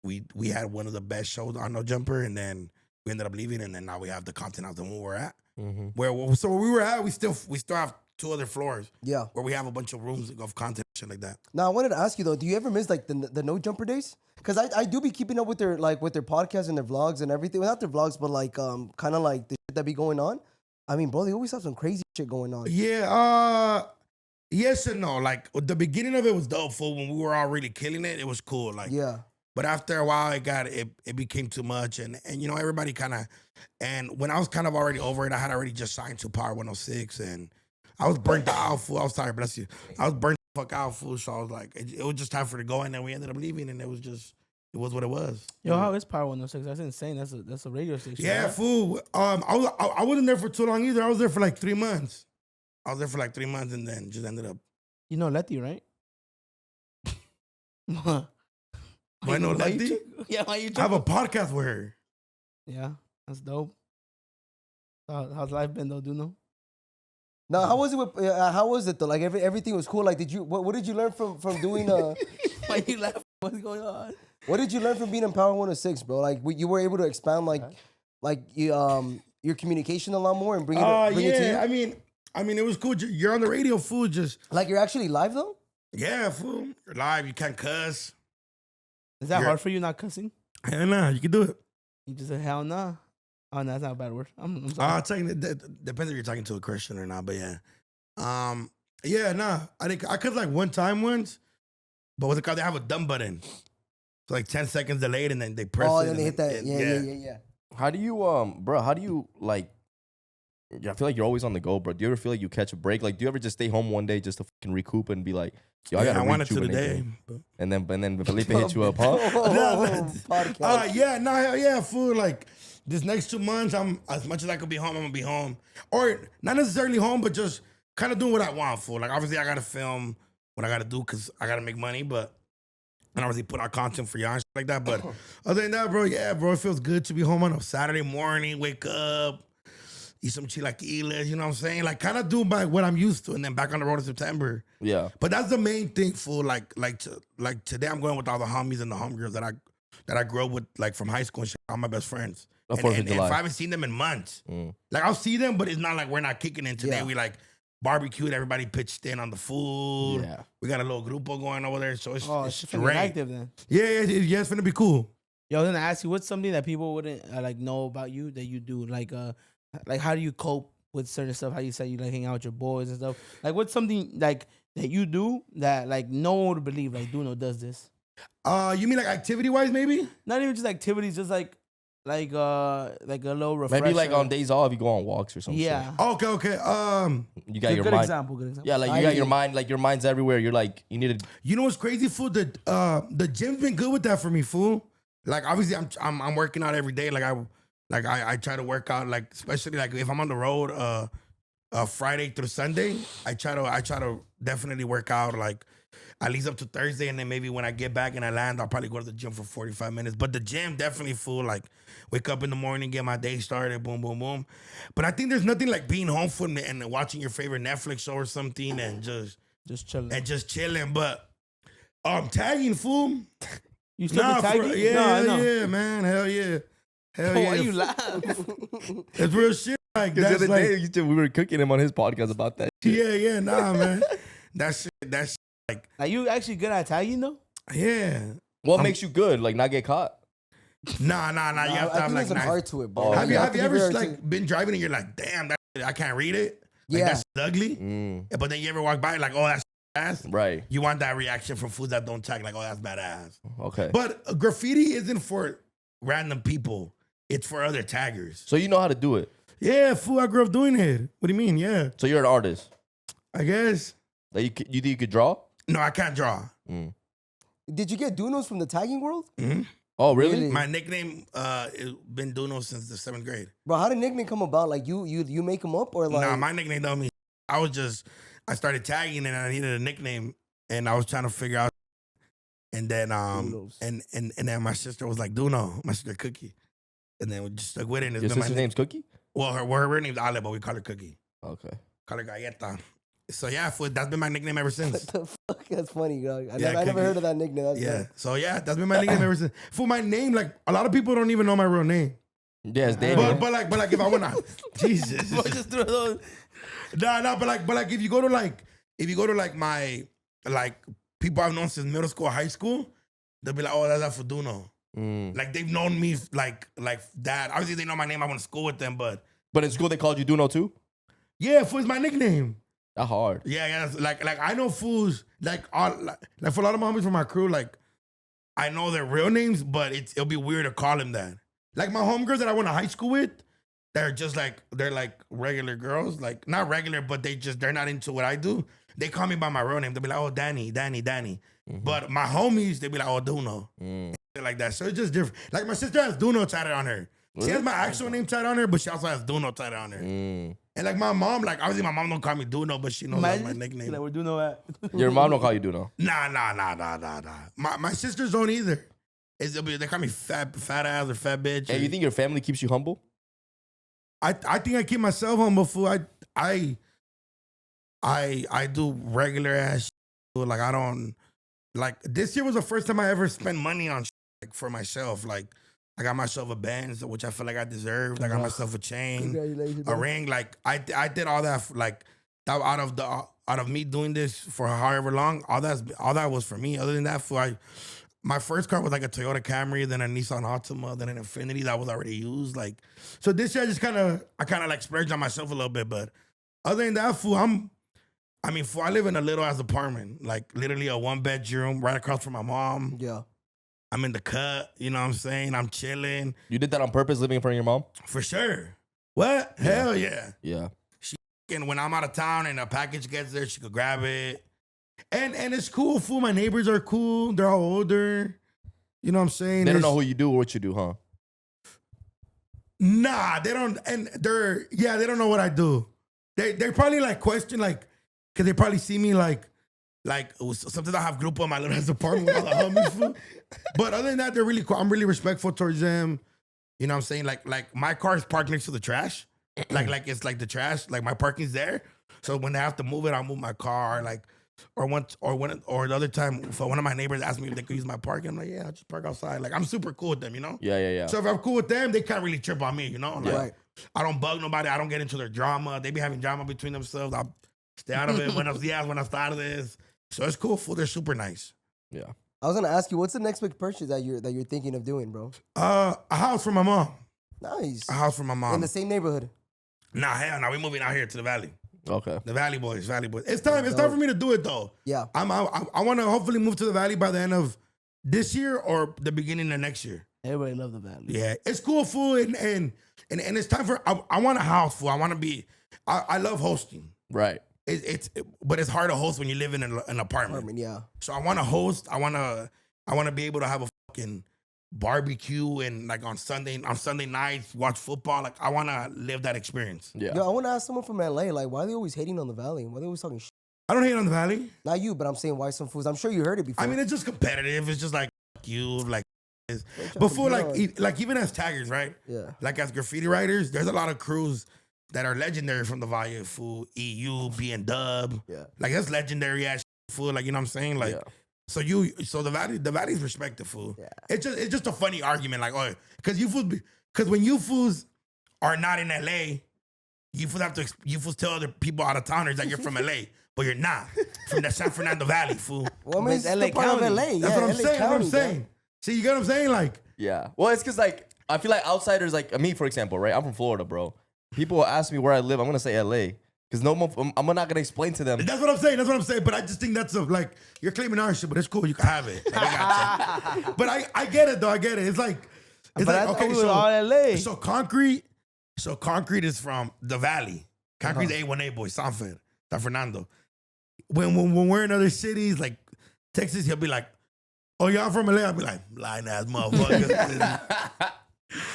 we had one of the best shows on No Jumper. And then we ended up leaving. And then now we have the content out there where we're at. So where we were at, we still have 2 other floors. Yeah. Where we have a bunch of rooms of content and shit like that. Now I wanted to ask you though, do you ever miss like the No Jumper days? Because I do be keeping up with their podcasts and their vlogs and everything. Well, not their vlogs, but like kind of like the shit that be going on. I mean, bro, they always have some crazy shit going on. Yeah, yes and no. Like the beginning of it was dope. For when we were all really killing it, it was cool. Like Yeah. But after a while, it became too much, and you know everybody kind of. And when I was kind of already over it, I had already just signed to Power 106, and I was burnt out, fool. I was tired, bless you. I was burnt the fuck out, fool. So I was like, it was just time for it to go, and then we ended up leaving, and it was what it was. Yo, how is Power 106? That's insane. That's a radio station. Yeah, right? fool. I wasn't there for too long either. I was there for like 3 months. I was there for like 3 months, and then just ended up. You know Letty, right? I know Letty. Yeah, why you? I have a podcast with her. Yeah, that's dope. How's life been though? Do you know? Now, how was it? How was it though? Like everything was cool. Like, what did you learn from doing? Why you laughing? What's going on? What did you learn from being in Power 106, bro? Like, you were able to expand your communication a lot more and bring it to you. I mean, it was cool. You're on the radio, fool. Just like you're actually live though. yeah, fool. You're live. You can't cuss. Is that hard for you not cussing? Hell nah, you can do it. You just said hell nah. Oh, no, that's not a bad word. I'm sorry. I'll tell you, depends if you're talking to a Christian or not, but yeah. Yeah, nah. I think I could like one time once, but what's it called? They have a dumb button. So like 10 seconds delayed and then they press it. Oh, then they hit that. Yeah. How do you, bro, how do you like, I feel like you're always on the go, bro. Do you ever feel like you catch a break? Like, do you ever just stay home one day just to fucking recoup and be like, yo, I gotta want it to the rejuvenate day. it. And then Felipe hit you up, huh? Podcast. Yeah, fool. Like this next 2 months, I'm as much as I could be home, I'm gonna be home. Or not necessarily home, but just kind of doing what I want, fool. Like obviously I gotta film what I gotta do because I gotta make money, but and obviously put out content for y'all and shit like that. But other than that, bro, yeah, bro, it feels good to be home on a Saturday morning, wake up, eat some chilaquiles, you know what I'm saying? Like kind of do what I'm used to and then back on the road in September. Yeah. But that's the main thing, fool. Like today I'm going with all the homies and the homegirls that I grew up with like from high school and shit, all my best friends. And if I haven't seen them in months, like I'll see them, but it's not like we're not kicking in today. Yeah. We like barbecued, everybody pitched in on the food. Yeah. We got a little grupo going over there, so it's finna great. get active then. Yeah, it's gonna be cool. Yo, I was gonna ask you, what's something that people wouldn't like know about you that you do? Like how do you cope with certain stuff? How you say you like hang out with your boys and stuff? Like, what's something like that you do that like no one would believe like Duno does this? You mean like activity wise, maybe? Not even just activities, just like a little refresher. Maybe like on days off, you go on walks or something. Yeah. Okay. You got your Good mind. example. Yeah, like you got your mind, like your mind's everywhere. You're like, you need to. You know what's crazy, fool? The gym's been good with that for me, fool. Like obviously I'm working out every day. I try to work out, like especially like if I'm on the road, Friday through Sunday, I try to definitely work out like at least up to Thursday, and then maybe when I get back and I land, I'll probably go to the gym for 45 minutes. But the gym definitely full. Like wake up in the morning, get my day started, boom, boom, boom. But I think there's nothing like being home and watching your favorite Netflix show or something and Just chilling. But tagging, fool. You still be tagging? Yeah, man, hell yeah. Why you laugh? It's real shit. Like Because that's the other day we were cooking him on his podcast about that. Yeah, nah, man. That's like. Are you actually good at tagging though? Yeah. What makes you good? Like not get caught? Nah. You have to have like there's an art to it, bro. Have you to be ever very like been driving and you're like, damn, I can't read it. Like, Yeah. that's ugly. Yeah, but then you ever walk by like, oh, that's ass. Right. You want that reaction from foods that don't tag, like, oh, that's badass. Okay. But graffiti isn't for random people. It's for other taggers. So you know how to do it. Yeah, fool, I grew up doing it. What do you mean? Yeah. So you're an artist. I guess. Like you think you could draw? No, I can't draw. Did you get Dunos from the tagging world? Mm-hmm. Oh, really? Really? My nickname has been Duno since the 7th grade. Bro, how did nickname come about? Like you make them up or like? Nah, my nickname don't mean. I started tagging and I needed a nickname, and I was trying to figure out. And then Dunos. and then my sister was like Duno, my sister Cookie, and then we just stuck with it. And it's Your been my sister's name's Cookie? Well, her name's Ale, but we call her Cookie. Okay. Call her Galleta. So yeah, that's been my nickname ever What since. the fuck? That's funny, dog. I Yeah, never Cookie. heard of that nickname. That's Yeah. dope. So yeah, that's been my nickname ever since. For my name, like a lot of people don't even know my real name. Yeah, it's Daniel. But like if I wanna, Jesus. But just throw those. Nah, but like if you go to my people I've known since middle school, high school, they'll be like, oh, that's that Fuduno. Like they've known me like that. Obviously they know my name. I went to school with them, but But in school they called you Duno too? yeah, Fu is my nickname. That hard. Yeah, like I know fools like for a lot of my homies from my crew, like I know their real names, but it'll be weird to call them that. Like my homegirls that I went to high school with, they're like regular girls, like not regular, but they're not into what I do. They call me by my real name. They'll be like, oh, Danny. But my homies, they be like, oh, Duno. Like that. So it's just different. Like my sister has Duno tatted on her. She has my actual name tatted on her, but she also has Duno tatted on her. And like my mom, like obviously my mom don't call me Duno, but she knows that's my nickname. Like, we do know that. Your mom don't call you Duno. Nah. My sisters don't either. They call me fat ass or fat bitch. Hey, you think your family keeps you humble? I think I keep myself humble, fool. I do regular ass shit. Like I don't like this year was the first time I ever spent money on shit, like for myself. Like I got myself a Benz, which I feel like I deserved. I got myself a chain, Congratulations, a bro. ring. Like I did all that like that out of me doing this for however long. All that was for me. Other than that, fool, my first car was like a Toyota Camry, then a Nissan Altima, then an Infiniti that was already used. Like, so this year I kind of like splurged on myself a little bit. But other than that, fool, I live in a little ass apartment, like literally a 1-bedroom right across from my mom. Yeah. I'm in the cut, you know what I'm saying? I'm chilling. You did that on purpose, living in front of your mom? For sure. What? Yeah. Hell yeah. Yeah. And when I'm out of town and a package gets there, she could grab it. And it's cool, fool. My neighbors are cool. They're all older. You know what I'm saying? They don't know who you do or what you do, huh? Nah, they don't. And they don't know what I do. They probably like question, like, because they probably see me like sometimes I have grupo in my little ass apartment with all the homies, fool. But other than that, they're really cool. I'm really respectful towards them. You know what I'm saying? Like my car is parked next to the trash. like it's like the trash. Like my parking's there. So when they have to move it, I'll move my car. Like, or the other time, if one of my neighbors asked me if they could use my parking, I'm like, yeah, I'll just park outside. Like I'm super cool with them, you know? Yeah. So if I'm cool with them, they can't really trip on me, you know? Like, Right. I don't bug nobody. I don't get into their drama. They be having drama between themselves. I'll stay out of it. Buenos dias, buenas tardes. So it's cool. Fool. They're super nice. Yeah. I was gonna ask you, what's the next big purchase that you're thinking of doing, bro? A house for my mom. Nice. A house for my mom. In the same neighborhood. Nah, hell no. We're moving out here to the valley. Okay. The Valley Boys. It's time for me to do it though. Yeah. I want to hopefully move to the Valley by the end of this year or the beginning of next year. Everybody love the valley. Yeah, it's cool, fool, and it's time for. I want a house, fool. I want to be. I love hosting. Right. But it's hard to host when you live in an apartment. Yeah. So I want to host. I want to be able to have a fucking barbecue and like on Sunday nights watch football. Like I want to live that experience. Yeah. Yo, I want to ask someone from LA, like, why are they always hating on the Valley? Why are they always talking shit? I don't hate on the Valley. Not you, but I'm saying why some fools. I'm sure you heard it before. I mean, it's just competitive. It's just like fuck you, like. What y'all Before, compete on? like even as taggers, right? Yeah. Like as graffiti writers, there's a lot of crews that are legendary from the Valley, fool. EU, being Dub. Yeah. Like that's legendary ass fool. Like, you know what I'm saying? Like, Yeah. so the Valley's respected, fool. Yeah. It's just a funny argument, like, oh, because when you fools are not in LA, you fools tell other people out of towners that you're from LA, but you're not from the San Fernando Valley, fool. Well, I mean, it's LA LA part of County. LA. That's Yeah, what I'm LA saying. That's what I'm County, saying. See, you get what I'm saying? Like, Yeah. Well, it's because like I feel like outsiders, like me for example, right? I'm from Florida, bro. People will ask me where I live. I'm gonna say LA because I'm not gonna explain to them. that's what I'm saying. That's what I'm saying. But I just think that's like you're claiming our shit, but it's cool. You can have it. Like, I got you. But I get it though. I get it. It's like Okay, we were all LA. So concrete is from the Valley. Concrete's A1A boy, San Fernando. When we're in other cities like Texas, he'll be like, oh, y'all from LA? I'd be like, lying ass motherfucker.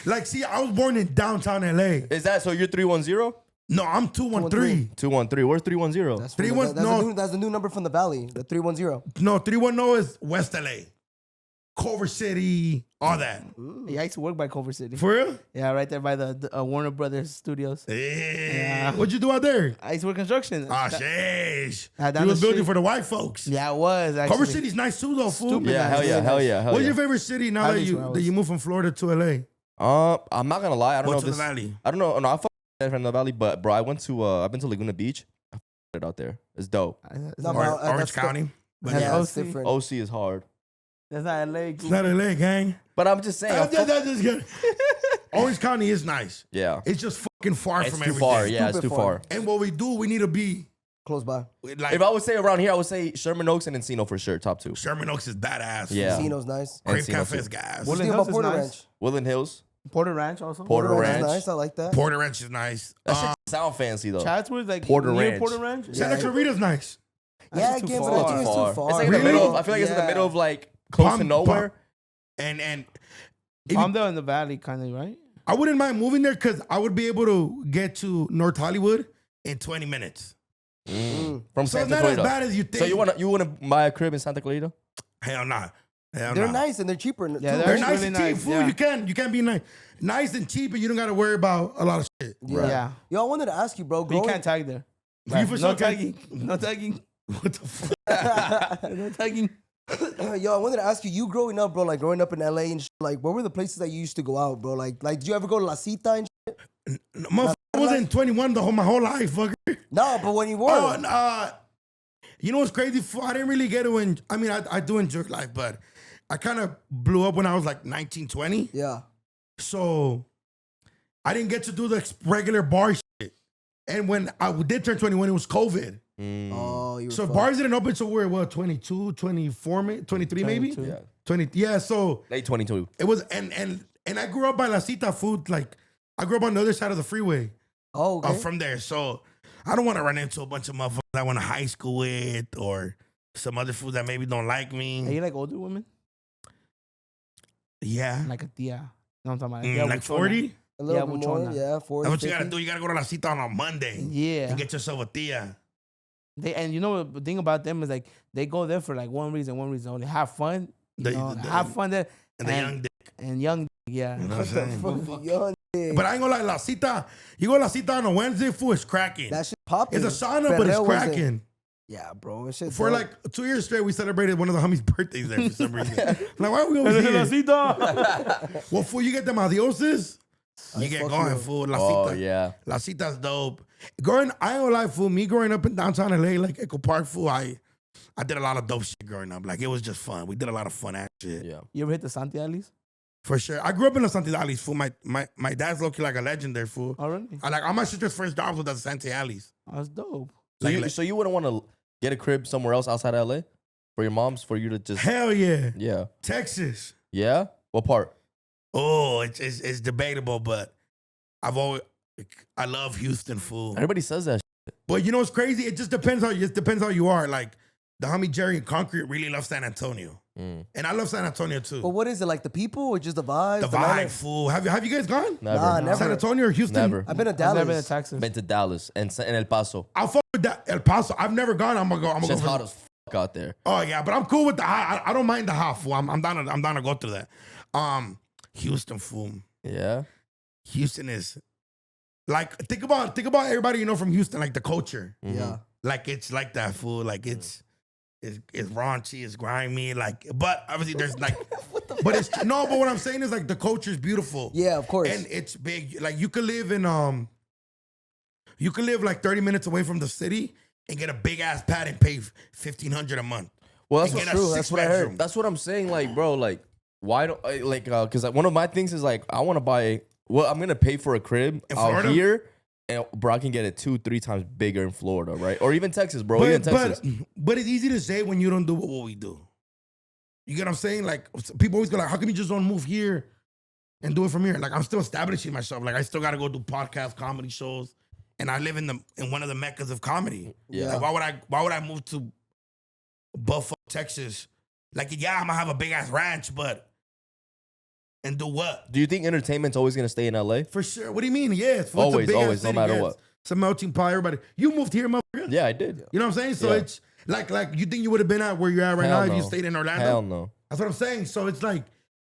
Like, see, I was born in downtown LA. Is that so? You're 310? No, I'm 213. 213. Where's 310? That's, Three from one- the, that's, no. the new, that's the new number from the Valley, the 310. No, 310 is West LA. Culver City, all that. Yeah, I used to work by Culver City. For real? Yeah, right there by the Warner Brothers studios. Yeah. What'd you do out there? I used to work construction. Ah, sheesh. down You was the building street. for the white folks. Yeah, I was actually. Culver City's nice too, though, fool. Stupid. Yeah, hell yeah, hell yeah, hell What's yeah. your favorite city now Valley's that where I you was. moved from Florida to LA? I'm not gonna lie. I don't What's know in if the this. valley? I don't know. No, I fuck from the valley, but bro, I've been to Laguna Beach. I fucked it out there. It's dope. No, Or, but, Orange that's the- County. But That's Yeah, OC. it's different. OC is hard. That's not LA. it's not LA, gang. But I'm just saying. That's just good. Orange County is nice. Yeah. It's just fucking far It's from too everything. far. Yeah, it's Stupid too far. far. And what we do, we need to be Close by. like If I would say around here, I would say Sherman Oaks and Encino for sure, top 2. Sherman Oaks is badass. Yeah. Casino's nice. And Crave Encino Cafe too. is gas. Woodland Think Hills about is Porter nice. Ranch. Woodland Hills. Porter Ranch also. Porter Ranch. is nice. I like that. Porter Ranch is nice. That shit sound fancy though. Chatsworth, like Porter near Ranch. Porter Ranch. Santa Clarita's nice. Yeah, That's too again, far. but I think it's too far. It's like in the Really? middle. I feel like it's in the Yeah. middle of like close to Palm- nowhere. And if you- Palmdale in the valley, kind of, right? I wouldn't mind moving there because I would be able to get to North Hollywood in 20 minutes. From So it's Santa not as Clarita. bad as you think. So you wanna buy a crib in Santa Clarita? Hell nah. Hell They're nah. nice and they're cheaper. Yeah, too. they're They're nice really and cheap, nice, fool. yeah. You can't be nice and cheap, and you don't got to worry about a lot of shit. Yeah. Yeah. Yo, I wanted to ask you, bro. But you Growing, can't tag there. You for No sure can't- tagging. No tagging. What the fuck? No tagging. Yo, I wanted to ask you. You growing up, bro, like growing up in LA and shit, like, where were the places that you used to go out, bro? Like, did you ever go to La Cita and shit? Motherfucker, I wasn't 21 my whole life, fucker. No, but when you were, Oh, and, you know what's crazy? I didn't really get to enjoy. I mean, I do enjoy life, but I kind of blew up when I was like 19, 20. yeah. So I didn't get to do the regular bar shit. And when I did turn 21, it was COVID. Oh, you were So fucked. bars didn't open until we're, what, 22, 24, 23 maybe? 22. Yeah. 20. Yeah, so Late 22. it was, and I grew up by La Cita food. Like, I grew up on the other side of the freeway. Oh, okay. From there. So I don't want to run into a bunch of motherfuckers I went to high school with or some other foods that maybe don't like Are me. you like older women? Yeah. Like a tia. No, I'm talking about. Yeah, Like buchona. 40? A little yeah, bit more, buchona. yeah, 40, That's what you got to 50. do. You got to go to La Cita on a Monday Yeah. and get yourself a tia. And you know the thing about them is like they go there for like one reason only. Have fun. You know, have fun there. And the young dick. And young, yeah. You know what I'm saying? Fuck, young dick. But I ain't gonna lie, La Cita, you go to La Cita on a Wednesday, fool, it's cracking. That shit popping. It's a sauna, but it's Ferrer wasn't- cracking. Yeah, bro. That shit For dope. like 2 years straight, we celebrated one of the homies' birthdays there for some reason. Like, why are we over here? Well, fool, you get them adioses, you get fuck going, you. fool. La Oh Cita. yeah. La Cita's dope. I ain't gonna lie, fool. Me growing up in downtown LA, like Echo Park, fool, I did a lot of dope shit growing up. Like, it was just fun. We did a lot of fun ass shit. Yeah. You ever hit the Santi Ali's? For sure. I grew up in the Santi Ali's, fool. My dad's low-key like a legend there, fool. Oh, really? All my sister's first jobs was at the Santi Ali's. That's dope. So you wouldn't want to get a crib somewhere else outside of LA for your mom's for you to just Hell yeah. yeah. Texas. Yeah? What part? Oh, it's debatable, but I love Houston, fool. Everybody says that. But you know what's crazy? It just depends how you are. Like the homie Jerry and Concrete really love San Antonio, and I love San Antonio too. But what is it, like the people or just the vibes? the manner? vibe, fool. Have you guys gone? Never. Nah, never. San Antonio or Houston? Never. I've been to I've Dallas. never been to Texas. Been to Dallas and El Paso. I'll fuck with that El Paso. I've never gone. I'm gonna go. Shit's hot as fuck out there. Oh yeah, but I'm cool with the hot. I don't mind the hot, fool. I'm down to go through that. Houston, fool. Yeah. Houston is like think about everybody you know from Houston, like the culture. Yeah. Like it's like that, fool. Like it's raunchy, it's grimy. Like, but obviously there's like, but it's no. But what I'm saying is like the culture is beautiful. Yeah, of course. And it's big. Like you could live like 30 minutes away from the city and get a big ass pad and pay $1,500 a month. Well, that's And what, get a true. That's what I heard. six-bedroom. that's what I'm saying. Like, bro, like, why don't I like? Because one of my things is like, I want to buy. Well, I'm gonna pay for a crib In out Florida? here, and bro, I can get it 2-3 times bigger in Florida, right? Or even Texas, bro. Even Texas. But it's easy to say when you don't do what we do. You get what I'm saying? Like people always go like, how come you just don't move here and do it from here? Like I'm still establishing myself. Like I still gotta go do podcast comedy shows. And I live in one of the meccas of comedy. Yeah. Like why would I move to Buffalo, Texas Like, yeah, I'm gonna have a big ass ranch, but and do what? Do you think entertainment's always gonna stay in LA? For sure. What do you mean? Yes. It's a Always, big ass always, no city, matter yes. what. It's a melting pot. Everybody. You moved here, motherfucker. Yeah, I did. You know what I'm saying? So Yeah. it's like you think you would have been at where you're at right Hell now if you no. stayed in Orlando? Hell no. That's what I'm saying. So it's like,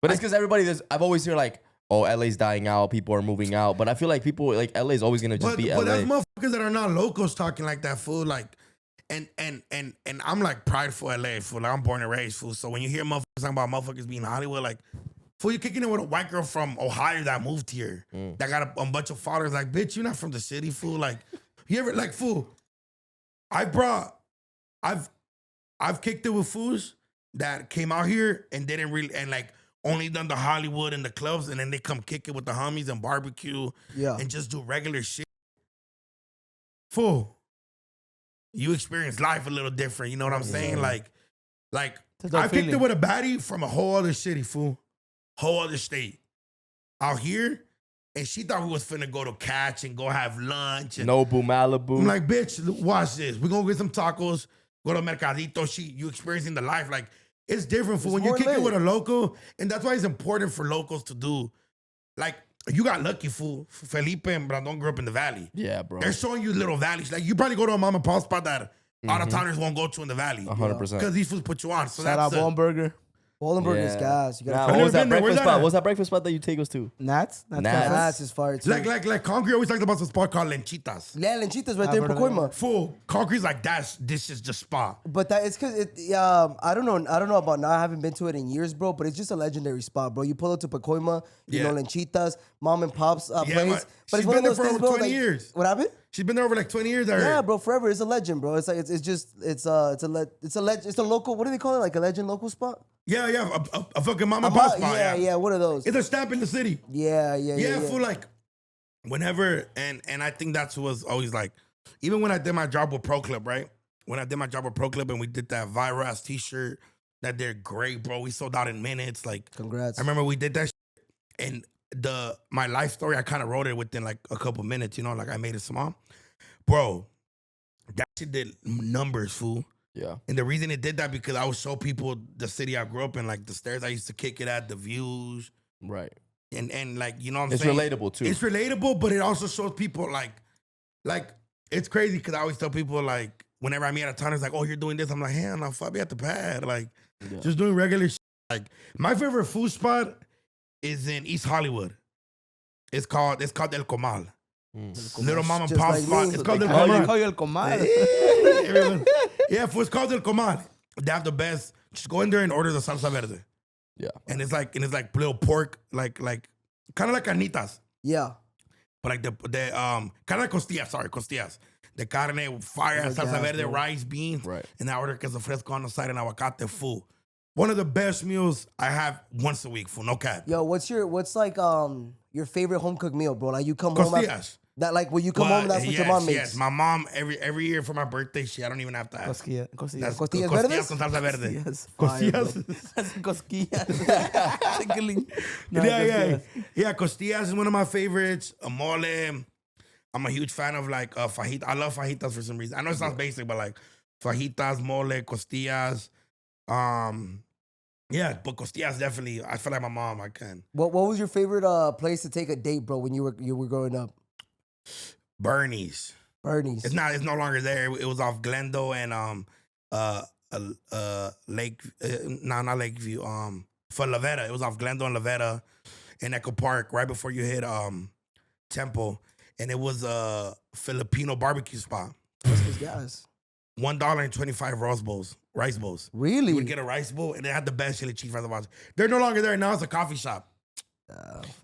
But it's because I've always heard like, oh, LA's dying out, people are moving out. But I feel like people like LA's always gonna just be but LA. that's motherfuckers that are not locals talking like that, fool. Like, and I'm like prideful LA, fool. Like, I'm born and raised, fool. So when you hear motherfuckers talking about motherfuckers being Hollywood, like, fool, you kicking it with a white girl from Ohio that moved here, that got a bunch of followers. Like, bitch, you're not from the city, fool. Like, you ever like, fool? I've kicked it with fools that came out here and didn't really and like only done the Hollywood and the clubs, and then they come kick it with the homies and barbecue, and just do regular shit. Fool, you experience life a little different. You know what I'm saying? Like I kicked it with a baddie from a whole other city, fool, whole other state, out here. And she thought we was finna go to Catch and go have lunch. And Nobu, Malibu. I'm like, bitch, watch this. We're gonna get some tacos, go to Mercadito. You experiencing the life. Like, it's different for when you kick it with a local. And that's why it's important for locals to do. Like, you got lucky, fool. Felipe and Brandon grew up in the valley. Yeah, bro. They're showing you little valleys. Like, you probably go to a mom and pop spot that out of towners won't go to in the valley. 100%. Because these fools put you on. So Shout out that's Bomberger. Wallenberg is gas. You gotta What was that never been there. breakfast Where's that spot? at? What's that breakfast spot that you take us to? Nats. Nats is fire too. like Concrete always talked about some spot called Lenchitas. Yeah, Lenchitas right there in Pacoima. Fool, Concrete's like, this is the spot. But that it's because I don't know about now. I haven't been to it in years, bro. But it's just a legendary spot, bro. You pull up to Pacoima, you know Lenchitas, mom and pop's place. But she's it's one been of there those for things, over bro. 20 years. What happened? She's been there over like 20 years. I heard. Yeah, bro, forever. It's a legend, bro. It's like it's a local. What do they call it? Like a legend local spot. Yeah, a fucking mama pop spot. Yeah, one of those. It's a stamp in the city. Yeah. For like, whenever, and I think that's was always like, even when I did my job with Pro Club, right? When I did my job with Pro Club and we did that viral ass t-shirt, that they're great, bro. We sold out in minutes. Like, Congrats. I remember we did that shit, and my life story, I kind of wrote it within like a couple minutes, you know, like I made it small. Bro, that shit did numbers, fool. Yeah. And the reason it did that because I would show people the city I grew up in, like the stairs I used to kick it at, the views. Right. And like, you know what I'm It's saying? relatable too. It's relatable, but it also shows people like it's crazy because I always tell people like, whenever I meet at a ton, it's like, oh, you're doing this. I'm like, hell no, fuck me at the pad. Like, just doing regular shit. Like, my favorite food spot is in East Hollywood. It's called El Comal. Little mom and pop spot. It's called El Comal. Call you El Comal. Yeah, it's called El Comal. They have the best. Just go in there and order the salsa verde. Yeah. And it's like little pork, like kind of like carnitas. Yeah. But like the kind of like costillas. The carne, fire, Like salsa gas, verde, bro. rice, beans. Right. And I order queso fresco on the side and aguacate full. One of the best meals I have once a week, full, no cap. Yo, what's like your favorite home cooked meal, bro? Like you come home Costillas. that like when you come home, that's what your mom makes. Yes, my mom every year for my birthday, I don't even have to ask. Cosquillas. That's Costillas costillas verdes? con salsa verde. Yes. Costillas. Cosquillas. Tickling. No, Yeah, costillas is one of my favorites. A mole. I'm a huge fan of like fajita. I love fajitas for some reason. I know it sounds basic, but like fajitas, mole, costillas. Yeah, but costillas definitely. I feel like my mom. I can. What was your favorite place to take a date, bro, when you were growing up? Bernie's. Bernie's. It's no longer there. It was off Glendale and Lake. Not Lakeview. For Lavetta. It was off Glendale and Lavetta in Echo Park, right before you hit Temple, and it was a Filipino barbecue spot. What's this guys? $1.25 rice bowls. Really? You would get a rice bowl, and they had the best chili cheese fries I've watched. They're no longer there now. It's a coffee shop.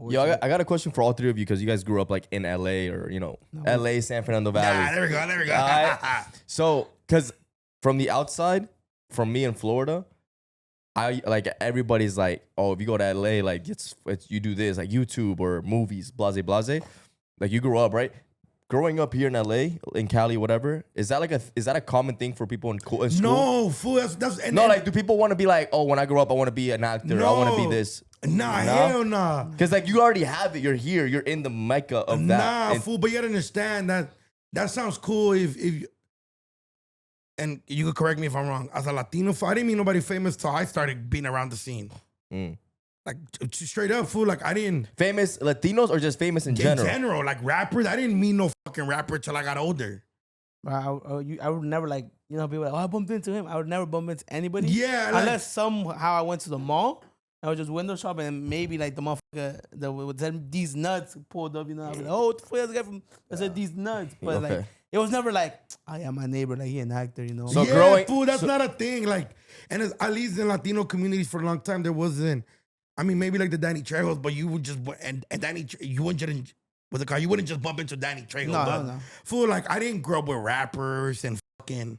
Yo, I got a question for all three of you because you guys grew up like in LA or LA, San Fernando Valley. Yeah, there we go. So, because from the outside, from me in Florida, I like everybody's like, oh, if you go to LA, like it's you do this like YouTube or movies, blase blase. Like you grew up, right? Growing up here in LA, in Cali, whatever, is that a common thing for people in school? No, fool. That's Like, do people want to be like, oh, when I grow up, I want to be an actor. I want to be this. Nah, hell nah. Because like you already have it. You're here. You're in the mecca of that. Nah, fool. But you gotta understand that sounds cool if and you could correct me if I'm wrong. As a Latino, fool, I didn't meet nobody famous till I started being around the scene. Like straight up, fool. Like I didn't Famous Latinos or just famous in general? like rappers. I didn't meet no fucking rapper till I got older. I would never like, you know, people like, oh, I bumped into him. I would never bump into anybody. Yeah, like, unless somehow I went to the mall. I was just window shopping and maybe like the motherfucker that would send these nuts pulled up, you know. I'd be like, oh, what the fuck is the guy from that said these nuts? But like, it was never like, oh yeah, my neighbor, like he an actor, you know. So yeah, growing, fool, that's not a thing. Like, and at least in Latino communities for a long time, there wasn't. I mean, maybe like the Danny Trejos, but you would just and Danny, you wouldn't. What's it called? You wouldn't just bump into Danny Trejo. No. Fool, like I didn't grow up with rappers and fucking.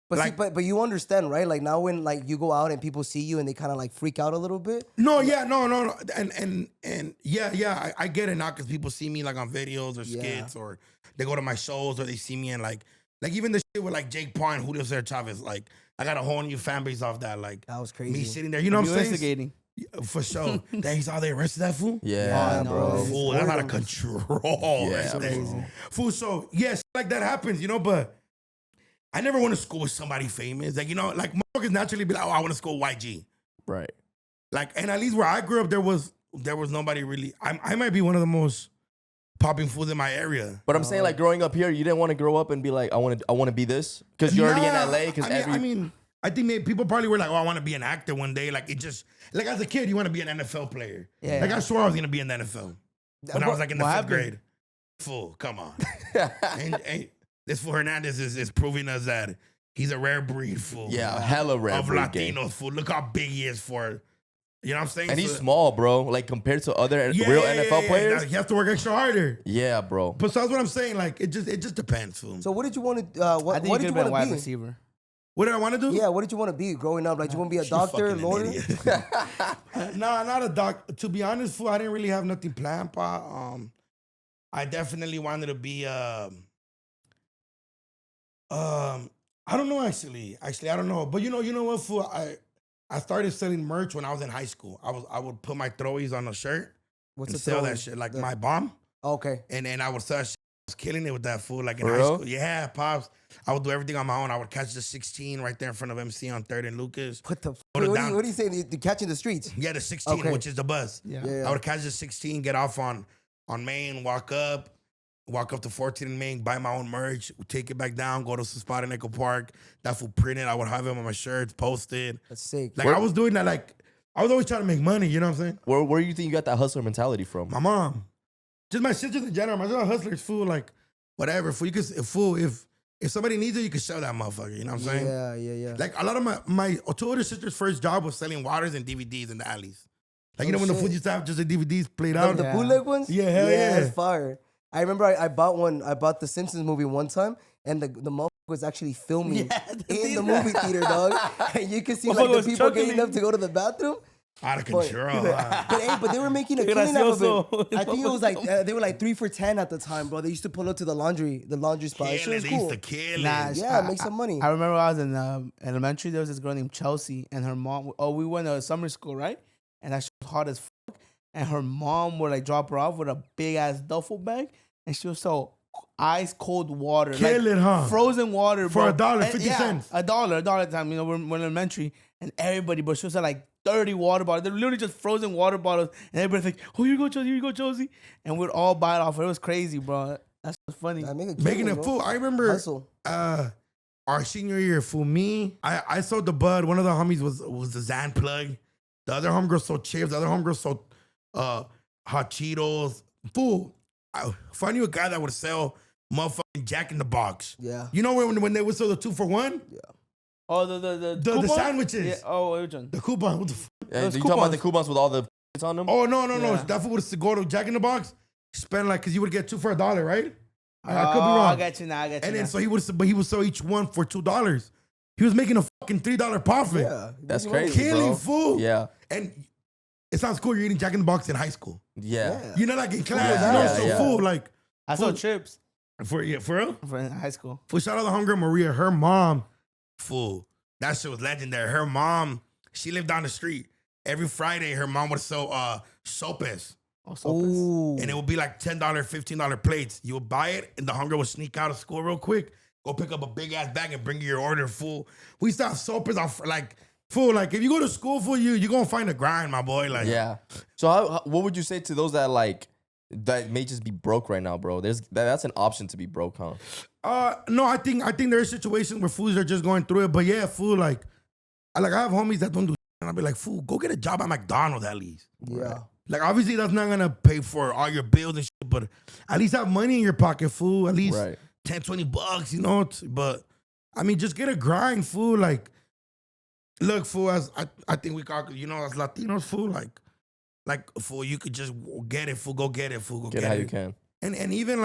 But like, see, but you understand, right? Like now when like you go out and people see you and they kind of like freak out a little bit. No, and yeah, I get it now because people see me like on videos or skits or they go to my shows or they see me and like even the shit with like Jake Paul and Julio Cesar Chavez. Like I got a whole new fan base off that. Like that was crazy. Me sitting there, you know what I'm saying? Instigating. For sure. Dang, saw they arrested that fool? Yeah, bro. Fool, that's out of control. Yeah, right there. Fool, so yes, like that happens, you know, but I never went to school with somebody famous. Like, you know, like motherfuckers naturally be like, oh, I want to school YG. Right. Like, and at least where I grew up, there was nobody really. I might be one of the most popping fools in my area. But I'm saying, like, growing up here, you didn't want to grow up and be like, I want to be this? Because you're already in LA? I think maybe people probably were like, oh, I want to be an actor one day. Like, it just, like as a kid, you want to be an NFL player. Yeah. Like, I swore I was going to be in the NFL when I was like in the fifth grade. Fool, come on. and this fool Hernandez is proving us that he's a rare breed, fool. Yeah, hella rare of breed. Latinos, fool. Look how big he is for, you know what I'm saying? And he's small, bro. Like, compared to other real NFL players. He has to work extra harder. Yeah, bro. But so that's what I'm saying. Like, it just depends, fool. So what did you want to? I think what you did could you have been want a wide to be? receiver. What did I want to do? Yeah, what did you want to be growing up? Like, you want to be a doctor, lawyer? Nah, not a doc. To be honest, fool, I didn't really have nothing planned. I definitely wanted to be. I don't know actually. Actually, I don't know. But you know what, fool? I started selling merch when I was in high school. I would put my throwies on a shirt and sell that shit, like my bomb. Okay. And then I would sell that shit. I was killing it with that fool, like in For high real? school. Yeah, pops. I would do everything on my own. I would catch the 16 right there in front of MC on 3rd and Lucas. What the? Put it What down. are you saying? You catching the streets? Yeah, the 16, Okay. which is the bus. Yeah. I would catch the 16, get off on Main, walk up to 14 and Main, buy my own merch, take it back down, go to some spot in Echo Park. That fool printed. I would have him on my shirts, posted. That's sick. Like I was doing that. Like I was always trying to make money. You know what I'm saying? Where do you think you got that hustler mentality from? My mom, just my sisters in general. My little hustlers, fool. Like whatever, fool. You could fool if somebody needs it, you can sell that motherfucker. You know what I'm saying? Yeah. Like a lot of my two older sisters' first job was selling waters and DVDs in the alleys. Like, you know when the food used to have just the DVDs played out? The bootleg ones? Yeah, hell yeah. That's fire. I remember I bought one. I bought the Simpsons movie one time, and the motherfucker was actually filming in the movie theater, dog. And you can see like the people getting up to go to the bathroom. Out of control. But they were making a killing off of it. I think it was like they were like 3 for $10 at the time, bro. They used to pull up to the laundry spot. It was They cool. used to kill Nah, it. Yeah, make some money. I remember when I was in elementary, there was this girl named Chelsea, and her mom. Oh, we went to summer school, right? And that shit was hot as fuck. And her mom would like drop her off with a big ass duffel bag, and she was so ice cold water, Kill it, huh? Frozen water, For bro. $1, 50 cents. $1 at the time. You know, we're elementary, and everybody, but she was at like 30 water bottles. They're literally just frozen water bottles, and everybody's like, "Oh, here you go, Josie. Here you go, Josie." And we'd all buy it off her. It was crazy, bro. That's funny. Making it fool. I remember Hustle. our senior year, fool. Me, I sold the bud. One of the homies was the Zan plug. The other homegirl sold chips. The other homegirl sold hot Cheetos. Fool. If I knew a guy that would sell motherfucking Jack in the Box. Yeah. You know when they would sell the 2-for-1? Yeah. Oh, the The sandwiches. Yeah. Oh, which one? The coupon. What the fuck? Yeah, Those you talking about the coupons. coupons with all the on them? Oh, no. Yeah. That fool would go to Jack in the Box, spend like, because you would get 2 for $1, right? I could be Oh, wrong. I got you now. And then so he would sell each one for $2. He was making a fucking $3 profit. Yeah. That's Making money. crazy, Killing bro. fool. Yeah. And it sounds cool. You're eating Jack in the Box in high school. Yeah. You know, like in class. Yeah, you know, yeah, so yeah. fool. Like I sold chips for real. for in high school. For shout out to Hunger Maria, her mom, fool. That shit was legendary. Her mom, she lived down the street. Every Friday, her mom would sell sopes. Ooh. And it would be like $10, $15 plates. You would buy it, and the hunger would sneak out of school real quick, go pick up a big ass bag and bring your order, fool. We used to have soapers off, like, fool, like, if you go to school, fool, you gonna find a grind, my boy. Like, Yeah. So what would you say to those that like that may just be broke right now, bro? That's an option to be broke, huh? No, I think there are situations where fools are just going through it. But yeah, fool, like I have homies that don't do and I'll be like, fool, go get a job at McDonald's at least. Yeah. Like, obviously that's not gonna pay for all your bills and shit, but at least have money in your pocket, fool. At least Right. 10, 20 bucks, you know? But I mean, just get a grind, fool. Like, look, fool, as I think we call, you know, as Latinos, fool, like, fool, you could just get it, fool, go get it, fool, go Get get it how it. you can. And even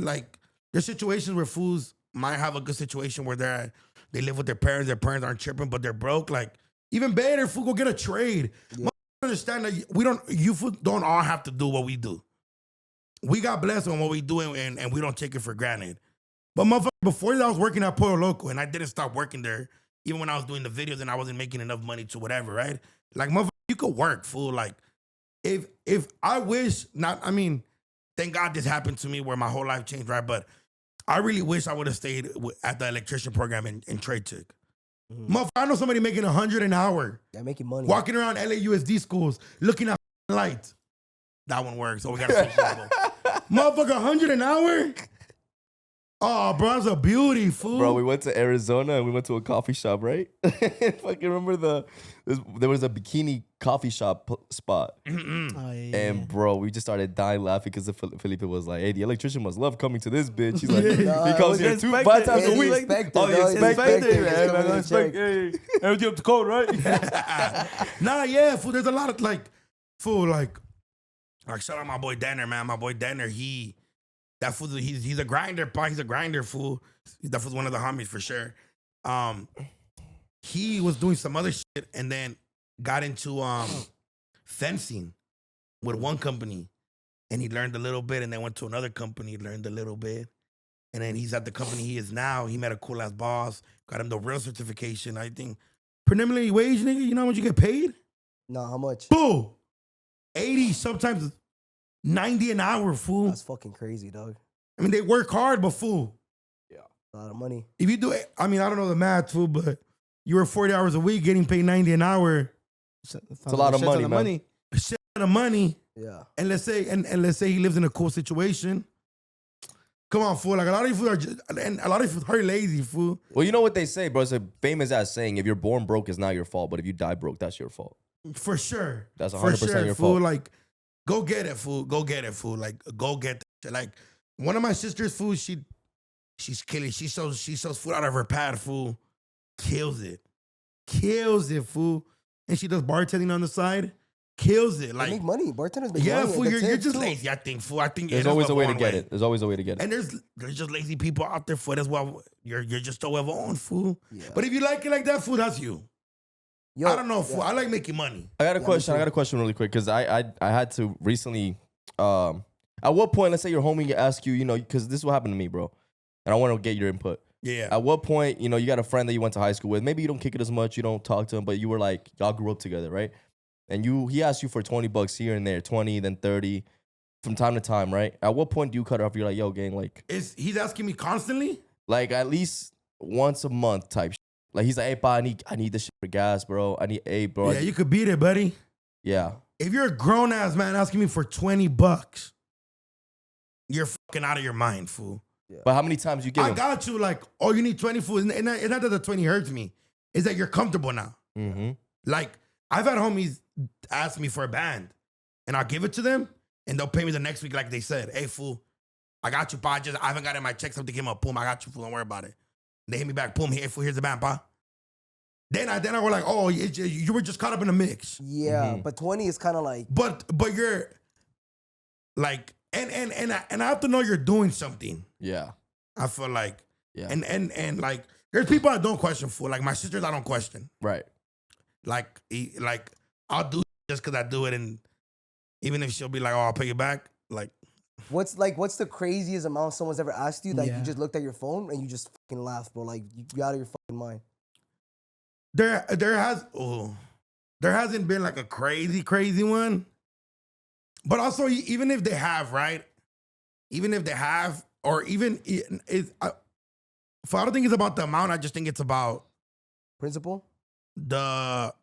like there's situations where fools might have a good situation where they live with their parents aren't tripping, but they're broke. Like, even better, fool, go get a trade. Yeah. Understand that you fools don't all have to do what we do. We got blessed on what we do and we don't take it for granted. But motherfucker, before that I was working at Pollo Loco and I didn't stop working there, even when I was doing the videos and I wasn't making enough money to whatever, right? Like, motherfucker, you could work, fool. Like, if I wish not, I mean, thank God this happened to me where my whole life changed, right? But I really wish I would have stayed at the electrician program in Trade Chick. Motherfucker, I know somebody making $100 an hour, Yeah, making money. walking around LAUSD schools, looking at lights. That one works, so we got to switch level. Motherfucker, $100 an hour? Oh, bro, that's a beauty, fool. Bro, we went to Arizona and we went to a coffee shop, right? Fucking remember there was a bikini coffee shop spot. Oh, yeah. And bro, we just started dying laughing because Felipe was like, "Hey, the electrician must love coming to this bitch." He's like, Nah, he comes here it's 5 times Yeah, a the week. inspector, Oh, the dog, the inspector, inspector, man. he's coming to Inspect- Hey, everything up to code, right? Nah, yeah, fool. There's a lot of like shout out my boy Danner, man. My boy Danner, that fool, he's a grinder, pa. He's a grinder, fool. That fool's one of the homies for sure. He was doing some other shit and then got into fencing with one company, and he learned a little bit, and then went to another company, learned a little bit, and then he's at the company he is now. He met a cool ass boss, got him the real certification. I think preliminary wage, nigga. You know how much you get paid? No, how much? Fool, 80, sometimes 90 an hour, fool. That's fucking crazy, dog. I mean, they work hard, but fool, A lot of money. if you do it, I mean, I don't know the math, fool, but you work 40 hours a week getting paid 90 an hour, It's a lot of money, man. a shit ton of money. Yeah. And let's say he lives in a cool situation. Come on, fool. Like, a lot of you fools are just, and a lot of you fools are lazy, fool. Well, you know what they say, bro? It's a famous ass saying: if you're born broke, it's not your fault, but if you die broke, that's your fault. For sure. That's For 100% sure, your fool. fault. Like, go get it, fool. Go get it, fool. Like, go get that shit. Like, one of my sisters, fool, she's killing. She sells food out of her pad, fool. Kills it, fool. And she does bartending on the side. Kills it. They Like, make money. Bartenders make yeah, money. fool. The You're tips, just too. lazy. I think, fool. I think There's that's always what a way to one get it. There's always a way to get it. And there's just lazy people out there, fool. That's why you're just so well on, fool. Yeah. But if you like it like that, fool, that's you. Yo, I don't know, fool. yeah. I like making money. I got a me question. I too. got a question really quick because I had to recently. At what point, let's say your homie ask you, you know, because this is what happened to me, bro, and I want to get your input. Yeah. At what point, you know, you got a friend that you went to high school with. Maybe you don't kick it as much, you don't talk to him, but you were like, y'all grew up together, right? And he asked you for $20 here and there, 20, then 30, from time to time, right? At what point do you cut it off? You're like, yo, gang, like He's asking me constantly? at least once a month type. Like he's like, hey, pa, I need this shit for gas, bro. Bro. Yeah, you could beat it, buddy. Yeah. If you're a grown ass man asking me for $20, you're fucking out of your mind, fool. But how many times you give I him? got you. Like, oh, you need 20, fool. It's not that the 20 hurts me. It's that you're comfortable now. Mm-hmm. Like, I've had homies ask me for a band, and I'll give it to them, and they'll pay me the next week, like they said. Hey, fool, I got you, pa. I haven't gotten my check. Something came up. Boom, I got you, fool. Don't worry about it. They hit me back. Boom, hey, fool, here's the band, pa. Then I go like, oh, you were just caught up in the mix. Yeah, Mhm. but 20 is kind of like, But you're like, and I have to know you're doing something. Yeah. I feel like, Yeah. and like, there's people I don't question, fool. Like my sisters, I don't question. Right. Like I'll do just because I do it, and even if she'll be like, oh, I'll pay you back. Like, what's the craziest amount someone's ever asked you that Yeah. you just looked at your phone and you just fucking laughed, bro? Like, you out of your fucking mind. there hasn't been like a crazy one, but also even if they have, right? Even if they have, or even I don't think it's about the amount. I just think it's about Principal? not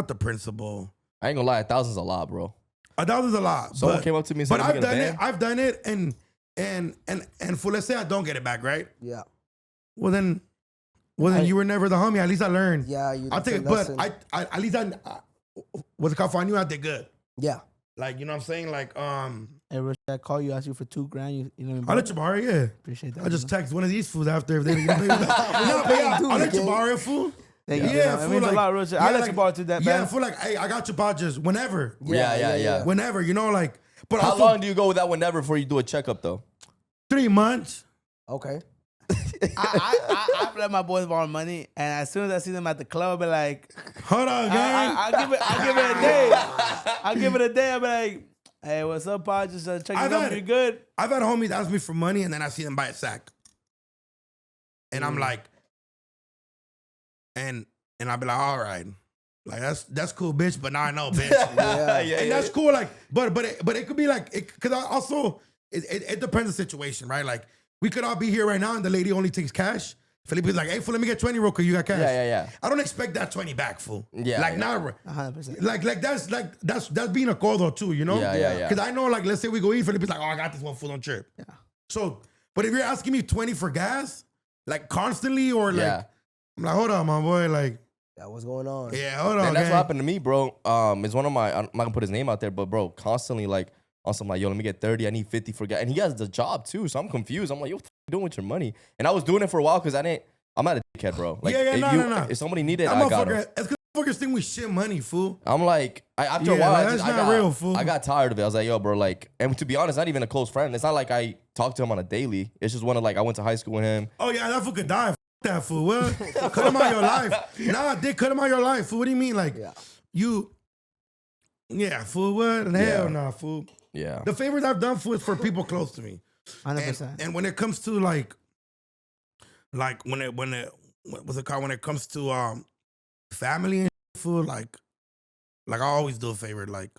the principle. I ain't gonna lie, 1,000's a lot, bro. 1,000's a lot. Someone came up to me and said, but "Let me I've get a done it. band." I've done it, and for let's say I don't get it back, right? Yeah. Well then you were never the homie. At least I learned. Yeah, you I'll take it, but I at least I what's it called? For I knew I did good. Yeah. Like, you know what I'm saying? Like, Hey, Rich, I call you, ask you for $2,000. You know what I mean? I'll let you borrow it, yeah. Appreciate that. I just you know? text one of these fools after if they no, but yeah, I'll let you borrow it, fool. Thank you. Yeah, It fool, means a like- lot, Rich. yeah, I'll let like- you borrow to that, Yeah, man. fool, like, hey, I got your pot just whenever. Yeah. Whenever, you know, like, but How also long do you go with that whenever before you do a checkup, though? 3 months. Okay. I let my boys borrow money, and as soon as I see them at the club, I'll be like, Hold on, gang. I'll give it a day. I'll give it a day. I'll be like, hey, what's up, Pa? Just checking I've up. had You it. good? I've had homies ask me for money and then I see them buy a sack. And I'm like, and I'll be like, all right. Like that's cool, bitch, but now I know, bitch. Yeah. And that's cool, like, but it could be like, because also it depends on the situation, right? Like, we could all be here right now and the lady only takes cash. Felipe's like, hey, fool, let me get 20 real quick. You got cash? Yeah. I don't expect that 20 back, fool. Yeah, Like, yeah. now, 100%. that's being a call though too, you know? Yeah. Because I know, like, let's say we go eat, Felipe's like, oh, I got this one, fool, don't trip. Yeah. So, but if you're asking me 20 for gas, like constantly, or like, Yeah. I'm like, hold on, my boy, like, Yeah, what's going on? yeah, hold on, And that's gang. what happened to me, bro. It's one of my, I'm not gonna put his name out there, but bro, constantly like on some like, yo, let me get 30, I need 50 for gas. And he has the job too, so I'm confused. I'm like, yo, what the f- you doing with your money? And I was doing it for a while because I'm not a dickhead, bro. Like, Yeah, no. if somebody needed it, That I got motherfucker, it. it's because motherfuckers think we shit money, fool. I'm like, after a Yeah, while, that's I not got real, fool. I got tired of it. I was like, yo, bro, like, and to be honest, not even a close friend. It's not like I talk to him on a daily. It's just one of like, I went to high school with him. Oh, yeah, that fool could die. F- that fool. What? Cut him out your life. Nah, dick, cut him out your life, fool. What do you mean? Like, yeah, fool, what? Hell nah, fool. Yeah. The favors I've done, fool, is for people close to me. 100%. And when it comes to like when it what's it called? When it comes to family and shit, fool, like I always do a favor. Like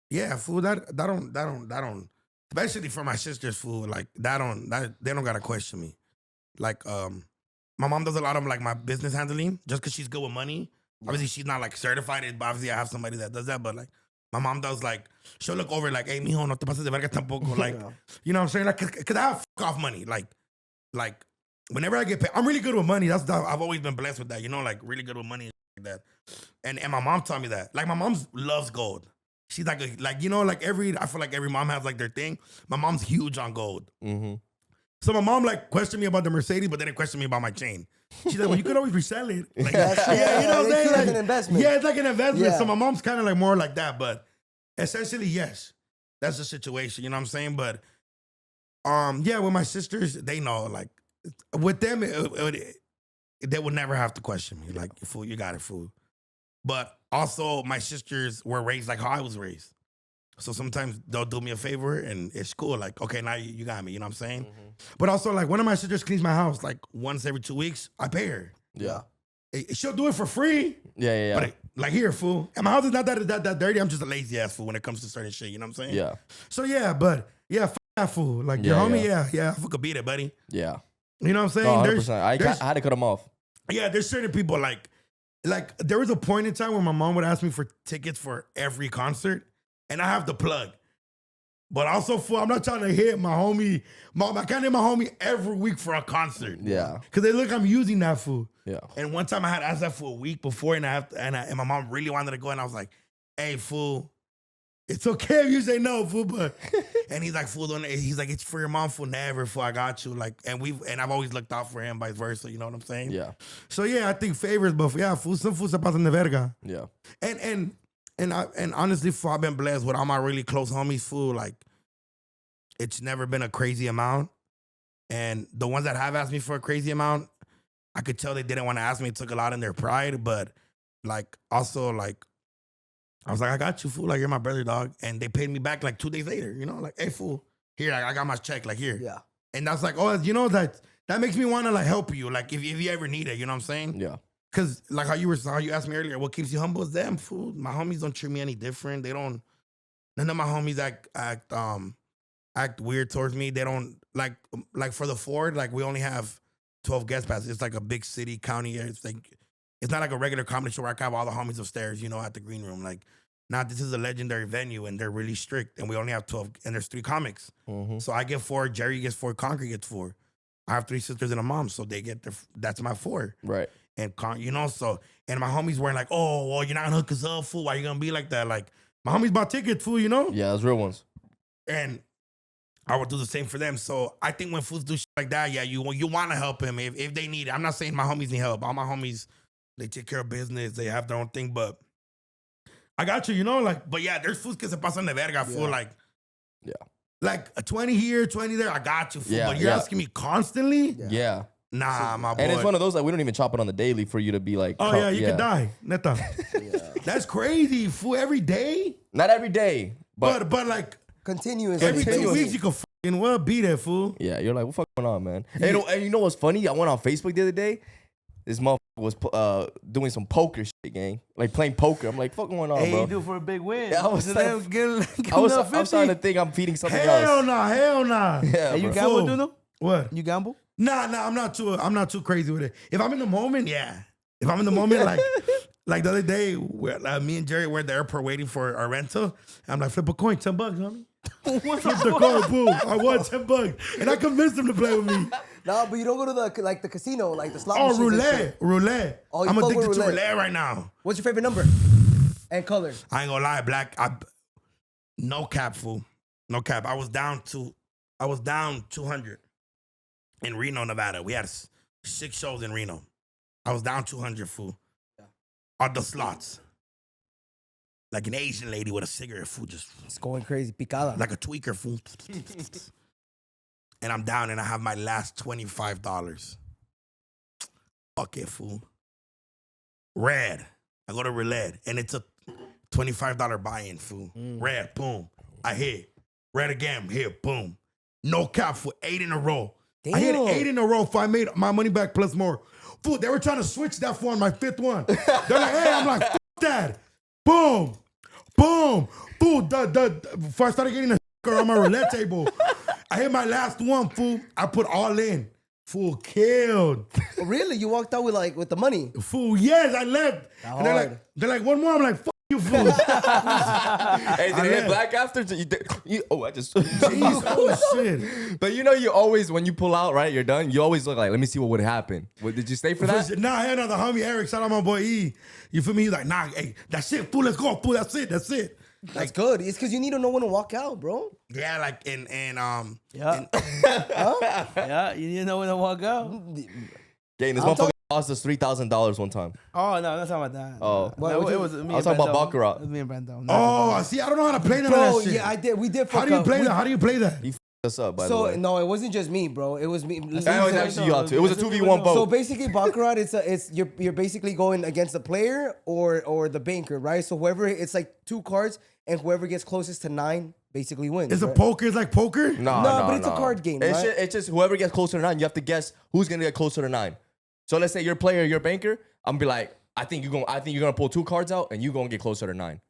yeah, fool, that don't especially for my sisters, fool, like they don't gotta question me. Like my mom does a lot of like my business handling just because she's good with money. Obviously she's not like certified, but obviously I have somebody that does that, but like my mom does, like, she'll look over like, hey, mijo, no te pases de verga tampoco. Like, you know what I'm saying? Like, cause I have off money. Like, whenever I get paid, I'm really good with money. I've always been blessed with that, you know, like really good with money and like that. And my mom taught me that. Like, my mom loves gold. She's like, you know, like I feel like every mom has like their thing. My mom's huge on gold. Mm-hmm. So my mom like questioned me about the Mercedes, but then it questioned me about my chain. She's like, well, you could always resell it. Like, yeah, you know what I'm saying? Like an investment. Yeah, it's like an investment. Yeah. So my mom's kind of like more like that, but essentially, yes, that's the situation. You know what I'm saying? But yeah, with my sisters, they know. Like, with them, they would never have to question me. Like, fool, you got it, fool. But also, my sisters were raised like how I was raised. So sometimes they'll do me a favor and it's cool. Like, okay, now you got me. You know what I'm saying? Mm-hmm. But also, like, one of my sisters cleans my house like once every 2 weeks. I pay her. Yeah. She'll do it for free. Yeah. But like, here, fool. And my house is not that dirty. I'm just a lazy ass fool when it comes to certain shit. You know what I'm saying? Yeah. So yeah, but yeah, f that fool. Like, your Yeah, homie, yeah, I could beat it, buddy. Yeah. You know what I'm No, saying? 100%. I had to cut him off. Yeah, there's certain people like there was a point in time where my mom would ask me for tickets for every concert, and I have the plug. But also, fool, I'm not trying to hit my homie. I can't hit my homie every week for a concert. Yeah. Because they look, I'm using that fool. Yeah. And one time I had asked that for a week before, and my mom really wanted to go, and I was like, "Hey, fool, it's okay if you say no, fool." But and he's like, "Fool, he's like, it's for your mom, fool. Never, fool. I got you." Like, and I've always looked out for him, vice versa. You know what I'm saying? Yeah. So yeah, I think favors, but yeah, fool, some fool se pasan de verga. Yeah. And honestly, fool, I've been blessed with all my really close homies, fool. Like, it's never been a crazy amount. And the ones that have asked me for a crazy amount, I could tell they didn't want to ask me. It took a lot in their pride, but like also like I was like, I got you, fool. Like, you're my brother, dog. And they paid me back like 2 days later. You know, like, hey, fool, here, I got my check. Like, here. Yeah. And that's like, oh, you know, that makes me want to like help you. Like, if you ever need it, you know what I'm saying? Yeah. Cause like how you asked me earlier, what keeps you humble is them, fool. My homies don't treat me any different. None of my homies act weird towards me. They don't like for the Ford, like we only have 12 guest passes. It's like a big city, county. It's like it's not like a regular comedy show where I can have all the homies upstairs, you know, at the green room. Like, now this is a legendary venue and they're really strict and we only have 12 and there's 3 comics. So I get 4, Jerry gets 4, Concrete gets 4. I have 3 sisters and a mom, so they get that's my 4. Right. And you know, so and my homies weren't like, oh, well, you're not gonna hook us up, fool. Why you gonna be like that? Like my homies bought tickets, fool, you know? Yeah, those real ones. And I would do the same for them. So I think when fools do shit like that, yeah, you want to help him if they need it. I'm not saying my homies need help. All my homies, they take care of business. They have their own thing. But I got you, you know? Like, but yeah, there's fools que se pasan de verga, fool. Like, yeah. Like a 20 here, 20 there, I got you, fool. Yeah, But you're yeah. asking me constantly? Yeah. Nah, my boy. And it's one of those, like, we don't even chop it on the daily for you to be like, Oh, yeah, you could die. Neta. That's crazy, fool. Every day? Not every day, but like, Continuous. every 2 weeks, you can fucking well be there, fool. yeah, you're like, what the fuck going on, man? And you know what's funny? I went on Facebook the other day. This motherfucker was doing some poker shit, gang. Like playing poker. I'm like, fuck going on, Hey, bro? you do for a big win. Yeah, I was So like- then get I was another 50. starting to think I'm feeding something Hell else. nah, hell nah. Yeah, Hey, you bro. gamble, Fool. Duno? What? You gamble? Nah, I'm not too crazy with it. If I'm in the moment, yeah. If I'm in the moment, like the other day, where me and Jerry were at the airport waiting for our rental. I'm like, flip a coin, $10, homie. Flip the coin, boom. I won $10, and I convinced him to play with me. No, but you don't go to the casino, like the slot Oh, machines and shit. roulette. Oh, you I'm fuck with addicted to roulette. roulette right now. What's your favorite number? And color? I ain't gonna lie, black. No cap, fool. No cap. I was down 200 in Reno, Nevada. We had 6 shows in Reno. I was down 200, fool. On the slots. Like an Asian lady with a cigarette, fool, just It's going crazy. Picada. like a tweaker, fool. And I'm down and I have my last $25. Fuck it, fool. Red. I go to Roulette and it's a $25 buy-in, fool. Red, boom. I hit. Red again, hit, boom. No cap for 8 in a row. I hit Damn. 8 in a row if I made my money back plus more. Fool, they were trying to switch that for on my 5th one. They're like, hey, I'm like, fuck that. Boom. Boom. Fool, before I started getting a on my roulette table, I hit my last one, fool. I put all in. Fool, killed. Oh, really? You walked out with the money? Fool, yes, I left. And they're like, one more. I'm like, fuck you, fool. Hey, did it hit black after? I just. Jeez, oh, shit. But you know, you always, when you pull out, right, you're done, you always look like, let me see what would happen. Did you stay for that? Nah, hell no, the homie Eric, shout out my boy E. You feel me? He's like, nah, hey, that's it, fool, let's go, fool, that's it. That's good. It's because you need to know when to walk out, bro. Yeah, like, Yeah. Yeah, you didn't know when to walk out. Gang, this I'm motherfucker cost us $3,000 one time. Oh, no, that's not about that. Oh. No, it was me I was and talking about Brendo. Baccarat. It was me and Brendo. oh, see, I don't know how to play none of Bro, that shit. yeah, I did. We did. How fuck do you up. play that? How do you play that? He f***ed us up, by the So way. no, it wasn't just me, bro. It was me. That was actually you out too. It was a 2v1 vote. So basically, Baccarat, you're basically going against the player or the banker, right? So whoever, it's like 2 cards, and whoever gets closest to 9 basically wins. It's a right? poker, it's like poker? No, but it's a card game, It's, right? it's just whoever gets closer to 9, you have to guess who's gonna get closer to 9. So let's say you're a player, you're a banker. I'm gonna be like, I think you're gonna pull 2 cards out, and you're gonna get closer to 9.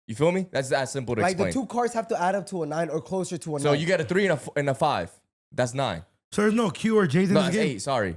You feel me? That's that simple to Like explain. the 2 cards have to add up to a 9 or closer to a 9. So you get a 3 and a 5. That's 9. So there's no Q or J's in No, this that's game? 8. Sorry.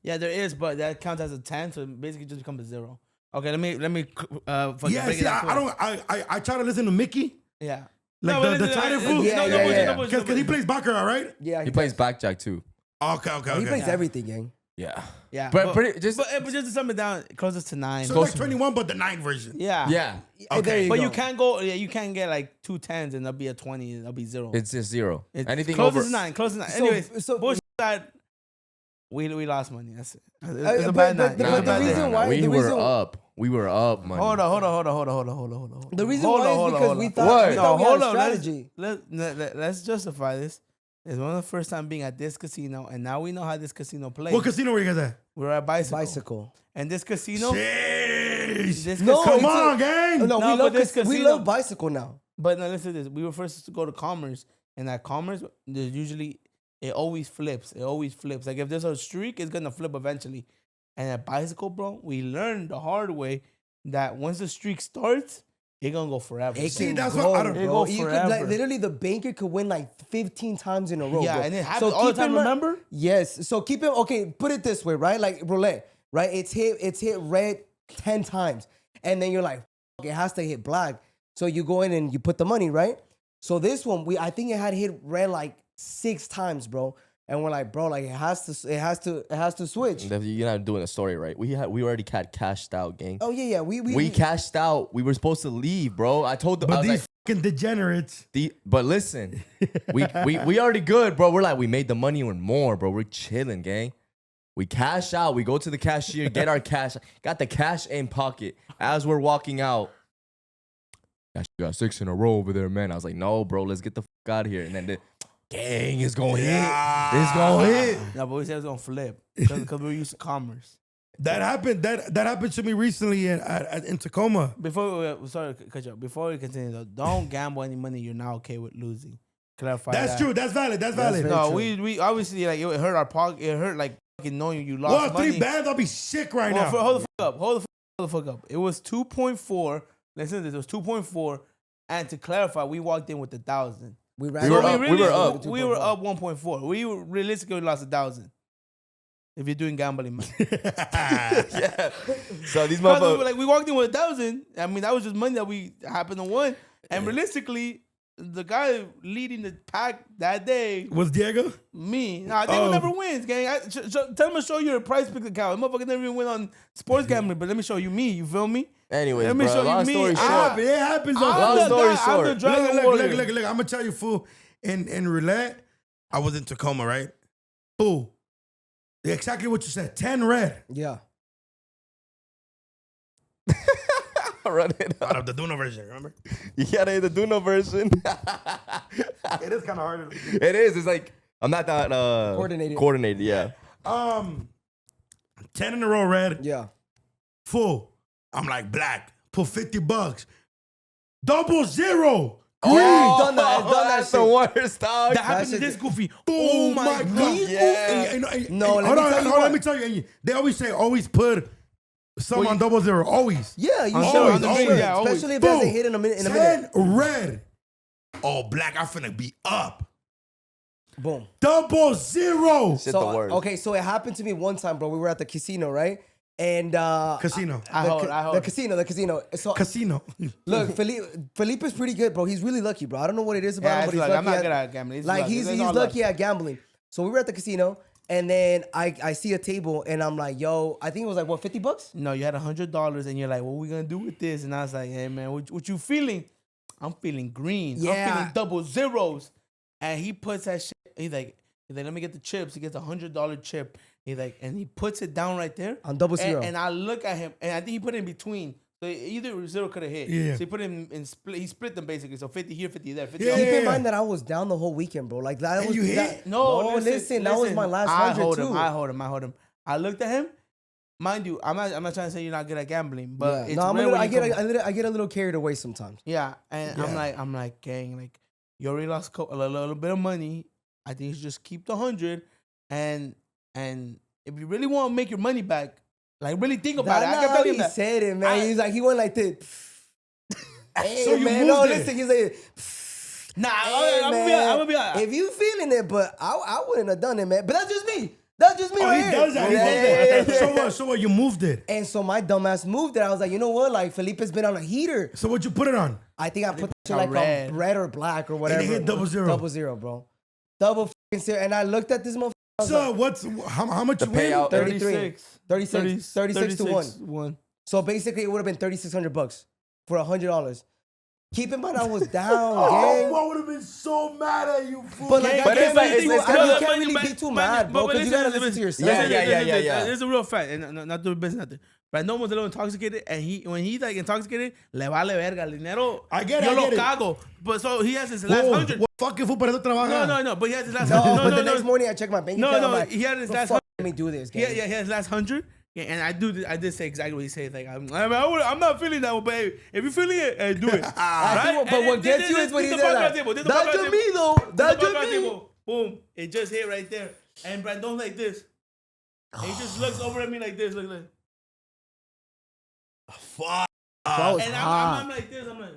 Yeah, there is, but that counts as a 10, so it basically just becomes a 0. Okay, let me fucking Yeah, break see, it down. I try to listen to Mickey. Yeah. Like but the listen, title listen, fool? Yeah, no, yeah, no bullshit, yeah. no bullshit, no Because he bullshit. plays Baccarat, right? Yeah, He plays blackjack too. Okay. He plays Yeah. everything, gang. Yeah. Yeah, But pretty just but just to sum it down, closest to 9. So it's like 21, but the 9 version. Yeah. yeah. Okay. There But go. you can't go. Yeah, you can't get like 2 10s and that'll be a 20 and that'll be 0. It's just 0. It's Anything closest over to 9. Close to 9. So- Anyways, so- bullshit aside, we lost money. That's it. It's a but- bad but night. the It's a bad reason night. why- we the were reason- up. We were up, man. Hold on. The reason Hold why on, is hold on, because hold we on. thought What? we No, thought we had hold a on. strategy. Let's justify this. It's one of the first time being at this casino, and now we know how this casino plays. What casino were you guys at? We're at Bicycle. Bicycle. And this casino, Sheesh. this No, casino, Come on, gang. No, No, we but love this we casino- love Bicycle now. but no, listen to this. We were first to go to Commerce, and at Commerce, there's usually it always flips. It always flips. Like if there's a streak, it's gonna flip eventually. And at Bicycle, bro, we learned the hard way that once the streak starts, It's gonna go forever. It See, can that's go, what I don't- It bro. go You could, like, forever. literally, the banker could win like 15 times in a row. Yeah, bro. and it happens all the keep time, in mind- remember? Yes. So keep it. Okay, put it this way, right? Like roulette, right? It's hit red 10 times, and then you're like, it has to hit black. So you go in and you put the money, right? So this one, I think it had hit red like 6 times, bro. And we're like, bro, like it has to switch. You're not doing a story right. We already had cashed out, gang. Oh yeah. We cashed out. We were supposed to leave, bro. I told them. I But was these like, fucking degenerates. but listen, we already good, bro. We're like, we made the money and more, bro. We're chilling, gang. We cash out. We go to the cashier, get our cash. Got the cash in pocket. As we're walking out, you got 6 in a row over there, man. I was like, no, bro, let's get the fuck out of here. And then the gang is gonna hit. It's gonna hit. No, but we said it's gonna flip because we're used to commerce. That happened. That happened to me recently in Tacoma. Before we sorry to cut you off. Before we continue, though, don't gamble any money you're not okay with losing. Clarify That's that. true. That's valid. That's valid. very No, true. we obviously like it hurt our pocket. It hurt like fucking knowing you lost Well, money. 3 bands, I'll be sick right Well, now. hold the fuck up. It was 2.4. Listen to this. It was 2.4. And to clarify, we walked in with 1,000. We were up. We were up. We were up 1.4. We realistically lost 1,000. If you're doing gambling, man. Yeah. So these Because motherfuckers. like we walked in with 1,000. I mean, that was just money that we happened to win. And realistically, the guy leading the pack that day, Was Diego? me. Nah, Diego never wins, gang. Tell him to show you a price pick account. Motherfucker never even win on sports gambling, but let me show you me. You feel me? Anyways, Let me bro, show you long me. story I- short. It happens. I'm Long the story guy, I'm the short. Dragon Look, Warrior. look. I'm gonna tell you, fool. In roulette, I was in Tacoma, right? Fool. Exactly what you said. 10 red. Yeah. Run it Out up. of the Duno version, remember? You gotta hit the Duno version. It is kind of hard. It is. It's like I'm not that coordinated. Yeah. 10 in a row red. Yeah. Full. I'm like black. Put $50. 000. Oh, it's done that. It's done that That's the shit. worst, dog. That happened to shit- this goofy. Oh my God. Yeah. No, let me hold tell you on, let what. me tell you. They always say, always put some on 000. Always. Yeah, you On should. the- On the always, green, yeah, always. especially if it Boom. hasn't hit in a minute. 10 red. Oh, black, I'm finna be up. Boom. 000. Shit the worst. Okay, so it happened to me one time, bro. We were at the casino, right? And Casino. I hold. the casino. So Casino. look, Felipe is pretty good, bro. He's really lucky, bro. I don't know what it is about Yeah, him, it's but he's luck. I'm lucky. not good at gambling. It's Like luck. he's It's all lucky luck. at gambling. So we were at the casino, and then I see a table, and I'm like, yo, I think it was like what, $50? No, you had $100, and you're like, "What we gonna do with this?" And I was like, "Hey, man, what you feeling?" I'm feeling green. Yeah. I'm feeling double zeros. And he puts that shit. He's like, let me get the chips. He gets $100 chip. He's like, and he puts it down right there On 000. And I look at him, and I think he put it in between. So either zero could have hit. Yeah. So he put it in split. He split them basically. So 50 here, 50 there, 50. Yeah. Keep in mind that I was down the whole weekend, bro. Like that And was you hit? that, No, listen, that was my last I 100 hold too. him. I hold him. I looked at him. Mind you, I'm not trying to say you're not good at gambling, but Yeah. it's No, rare when I you get come- I get a little carried away sometimes. Yeah, and Yeah. I'm like, gang, like you already lost a little bit of money. I think you should just keep the 100, and if you really want to make your money back, like really think about That's it. I not kept how telling he him that. said it, man. He's like, he went like this. Hey, So you man, moved no, it. listen, he's like, Nah, hey, I'm man, gonna be honest. if you feeling it, but I wouldn't have done it, man. But that's just me. That's just me Oh, right he here. does that. He Yeah, does yeah, that. yeah, yeah. So what? You moved it. And so my dumbass moved it. I was like, you know what? Like, Felipe's been on a heater. So what you put it on? I think I put that shit a like red. on red or black or whatever. hit 000. 000, bro. Double fucking zero. And I looked at this motherfucker. I was So like, what's how much The you win? payout. 36 to 1. 1. So basically, it would have been $3,600 for $100. Keep in mind, I was down, Oh, gang. I would have been so mad at you, fool. But like, But I it's can't like- really it's I kinda- can't really be too mad, bro, because you gotta listen to yourself. Yeah. It's a real fact, and not doing business nothing. But no one's a little intoxicated, and when he's like intoxicated, le vale verga el dinero. I get it, Yo I lo get it. cago. But so he has his last Whoa, 100. what fucking fool para eso trabajar? No, but he has his last No, 100. but the next morning I checked my bank account. I'm like, he had his "What the last fuck 100. let me do this, Yeah, gang." he had his last 100. Yeah, and I did say exactly what he said. Like, I'm not feeling that one, but hey, if you're feeling it, hey, do it. Right? But what gets you is when he said that. That's just me, though. That's just me. Boom. It just hit right there. And Brandon's like this. And he just looks over at me like this. Look. Fuck. I was And hot. I'm like this. I'm like,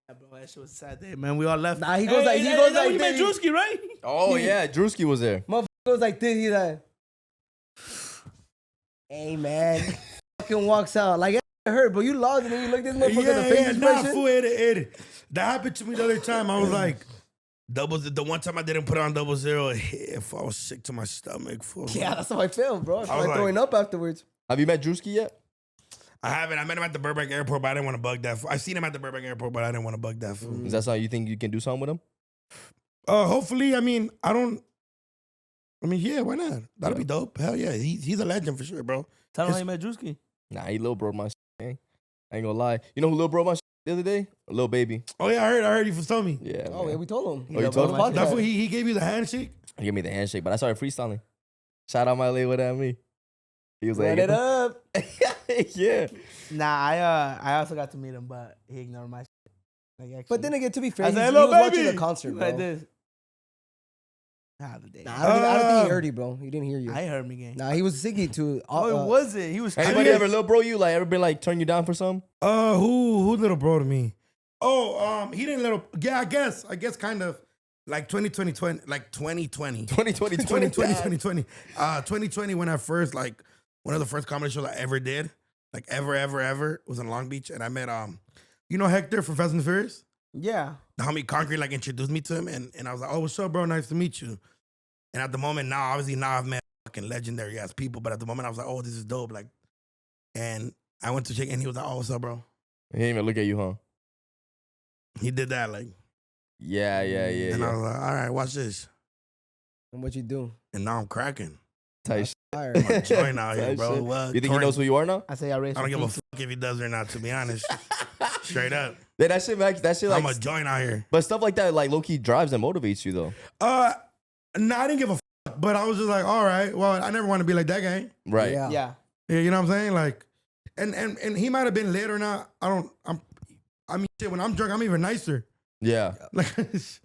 yeah, bro, that shit was a sad day, man. We all left. Nah, he goes like he goes like you met this. Drewski, right? Oh yeah, Drewski was there. Motherfucker goes like this. He's like, "Hey man," fucking walks out like it hurt, but you lost, and then you look this motherfucker in the face nah, expression. fool, it. That happened to me the other time. I was like, the one time I didn't put on 00, if I was sick to my stomach, fool. Yeah, that's how I felt, bro. I I felt was like like- throwing up afterwards. Have you met Drewski yet? I haven't. I met him at the Burbank airport, but I didn't want to bug that fool. I seen him at the Burbank airport, but I didn't want to bug that fool. Is that something you think you can do something with him? Hopefully, I mean, yeah, why not? That'd be dope. Hell yeah, he's a legend for sure, bro. Tell him how you met Drewski. Nah, he little bro my shit. Man. I ain't gonna lie. You know who little bro my shit the other day? Lil Baby. Oh yeah, I heard you told me. Yeah. Oh, man. yeah, we told him. Oh, you told him? on the That podcast. fool, he gave you the handshake. He gave me the handshake, but I started freestyling. Shout out my lady with at me. He was Run like, it up. yeah. Nah, I also got to meet him, but he ignored my shit. Like, actually. But then again, to be fair, I he said, was hello, watching baby. the concert, bro. Like this. Nah, the day. Nah, I don't think he heard you, bro. He didn't hear you. I heard me, gang. Nah, he was singing to. Oh, it was it? He was. Anybody ever little bro you? Like, ever been like, turn you down for something? Who little bro to me? Oh, he didn't little. Yeah, I guess kind of like 2020, like 2020. 2020, 2020. 2020 when I first like one of the first comedy shows I ever did, like ever was in Long Beach, and I met you know Hector from Fast and the Furious. Yeah. The homie Concrete like introduced me to him, and I was like, oh, what's up, bro? Nice to meet you. And at the moment now, obviously now I've met fucking legendary ass people, but at the moment I was like, oh, this is dope, like, and I went to check, and he was like, oh, what's up, bro? He didn't even look at you, huh? He did that, like, Yeah. and I was like, all right, watch this, And what you do? and now I'm cracking. Tight shit. Fire. I'm a joint out here, Tight bro. shit. What? You think he knows who you are now? I say I raised. I don't give a some fuck if he does or not, to be honest. Straight up. Yeah, that shit like, I'm a joint out here. but stuff like that, like low key drives and motivates you though. No, I didn't give a fuck, but I was just like, all right, well, I never want to be like that guy. Right. Yeah. Yeah. Yeah, you know what I'm saying? Like, and he might have been lit or not. I mean, shit, when I'm drunk, I'm even nicer. Yeah. Like,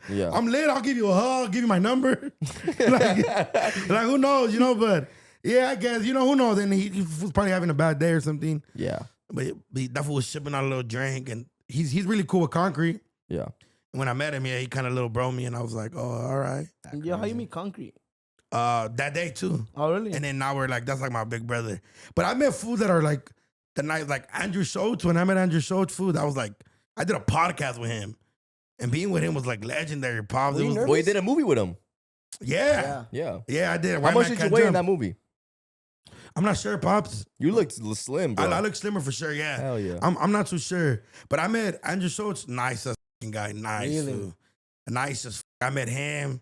Yeah. I'm lit, I'll give you a hug, I'll give you my number. like, who knows, you know? But yeah, I guess, you know, who knows? And he was probably having a bad day or something. Yeah. But that fool was shipping out a little drink, and he's really cool with Concrete. Yeah. And when I met him, yeah, he kind of little bro me, and I was like, oh, all right. Yo, how you meet Concrete? That day too. Oh, really? And then now we're like, that's like my big brother. But I met fools that are like the night, like Andrew Schultz. When I met Andrew Schultz, food, I was like, I did a podcast with him. And being with him was like legendary. Pops. Were It you was, nervous? Well, you did a movie with him. yeah. Yeah. I did. How White much Man did you Can't weigh in Jump. that movie? I'm not sure, Pops. You looked slim, bro. I look slimmer for sure, yeah. Hell yeah. I'm not too sure. But I met Andrew Schultz, nice as fucking guy. Nice. Really? Fool. Nice as I met him.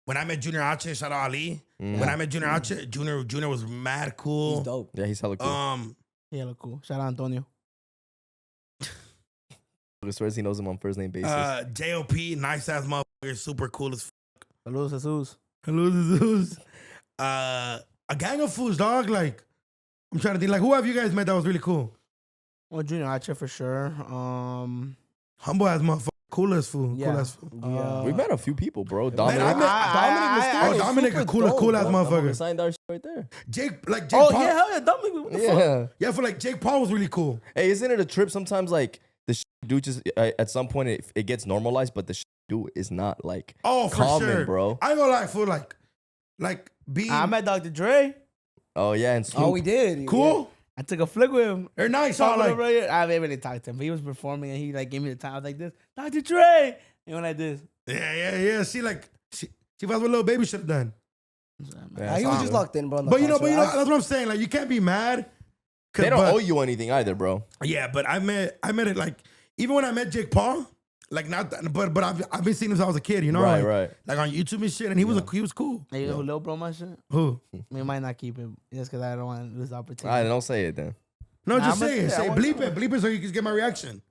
When I met Junior Ache, shout out Ali. Mhm. When I met Junior Ache, Junior was mad cool. He's dope. Yeah, he's hella cool. Yeah, look cool. Shout out Antonio. I swear he knows him on first name basis. JOP, nice ass motherfucker, super cool as Saludos, Jesus. hello, Zeus. A gang of fools, dog. Like, I'm trying to think, like, who have you guys met that was really cool? Well, Junior Ache for sure. Humble ass motherfucker, cool as fool, Yeah. cool as fool. Yeah. We met a few people, bro. Man, Dominic. I met Dominic Dominic, a cool ass Dominic motherfucker. signed our shit right there. Jake Paul. Oh, yeah, hell yeah. Dominic, what the fuck? Yeah. Yeah, for like Jake Paul was really cool. Hey, isn't it a trip sometimes like the shit you do just at some point it gets normalized, but the shit you do is not like Oh, for common, sure, bro. I ain't gonna lie, fool. Like being I met Dr. Dre. Oh yeah, and Snoop. Oh, we did. cool. I took a flick with him. They're nice. Talking All over like, here. I haven't really talked to him, but he was performing and he like gave me the time. I was like this, Dr. Dre. And when I did, yeah. See, like, she was what little baby should have done. Nah, he was just locked in, bro. on the But you know, concert. that's what I'm saying. Like, you can't be mad. They don't but- owe you anything either, bro. Yeah, but I met it like even when I met Jake Paul, like not that, but I've been seeing him since I was a kid, you know, Right, like, right. like on YouTube and shit, and he was cool. hey, you know who little bro my shit? Who? We might not keep it just because I don't want to lose the All opportunity. right, don't say it then. No, Nah, just I'ma say it. say it. I Say want bleep it so you can get my reaction.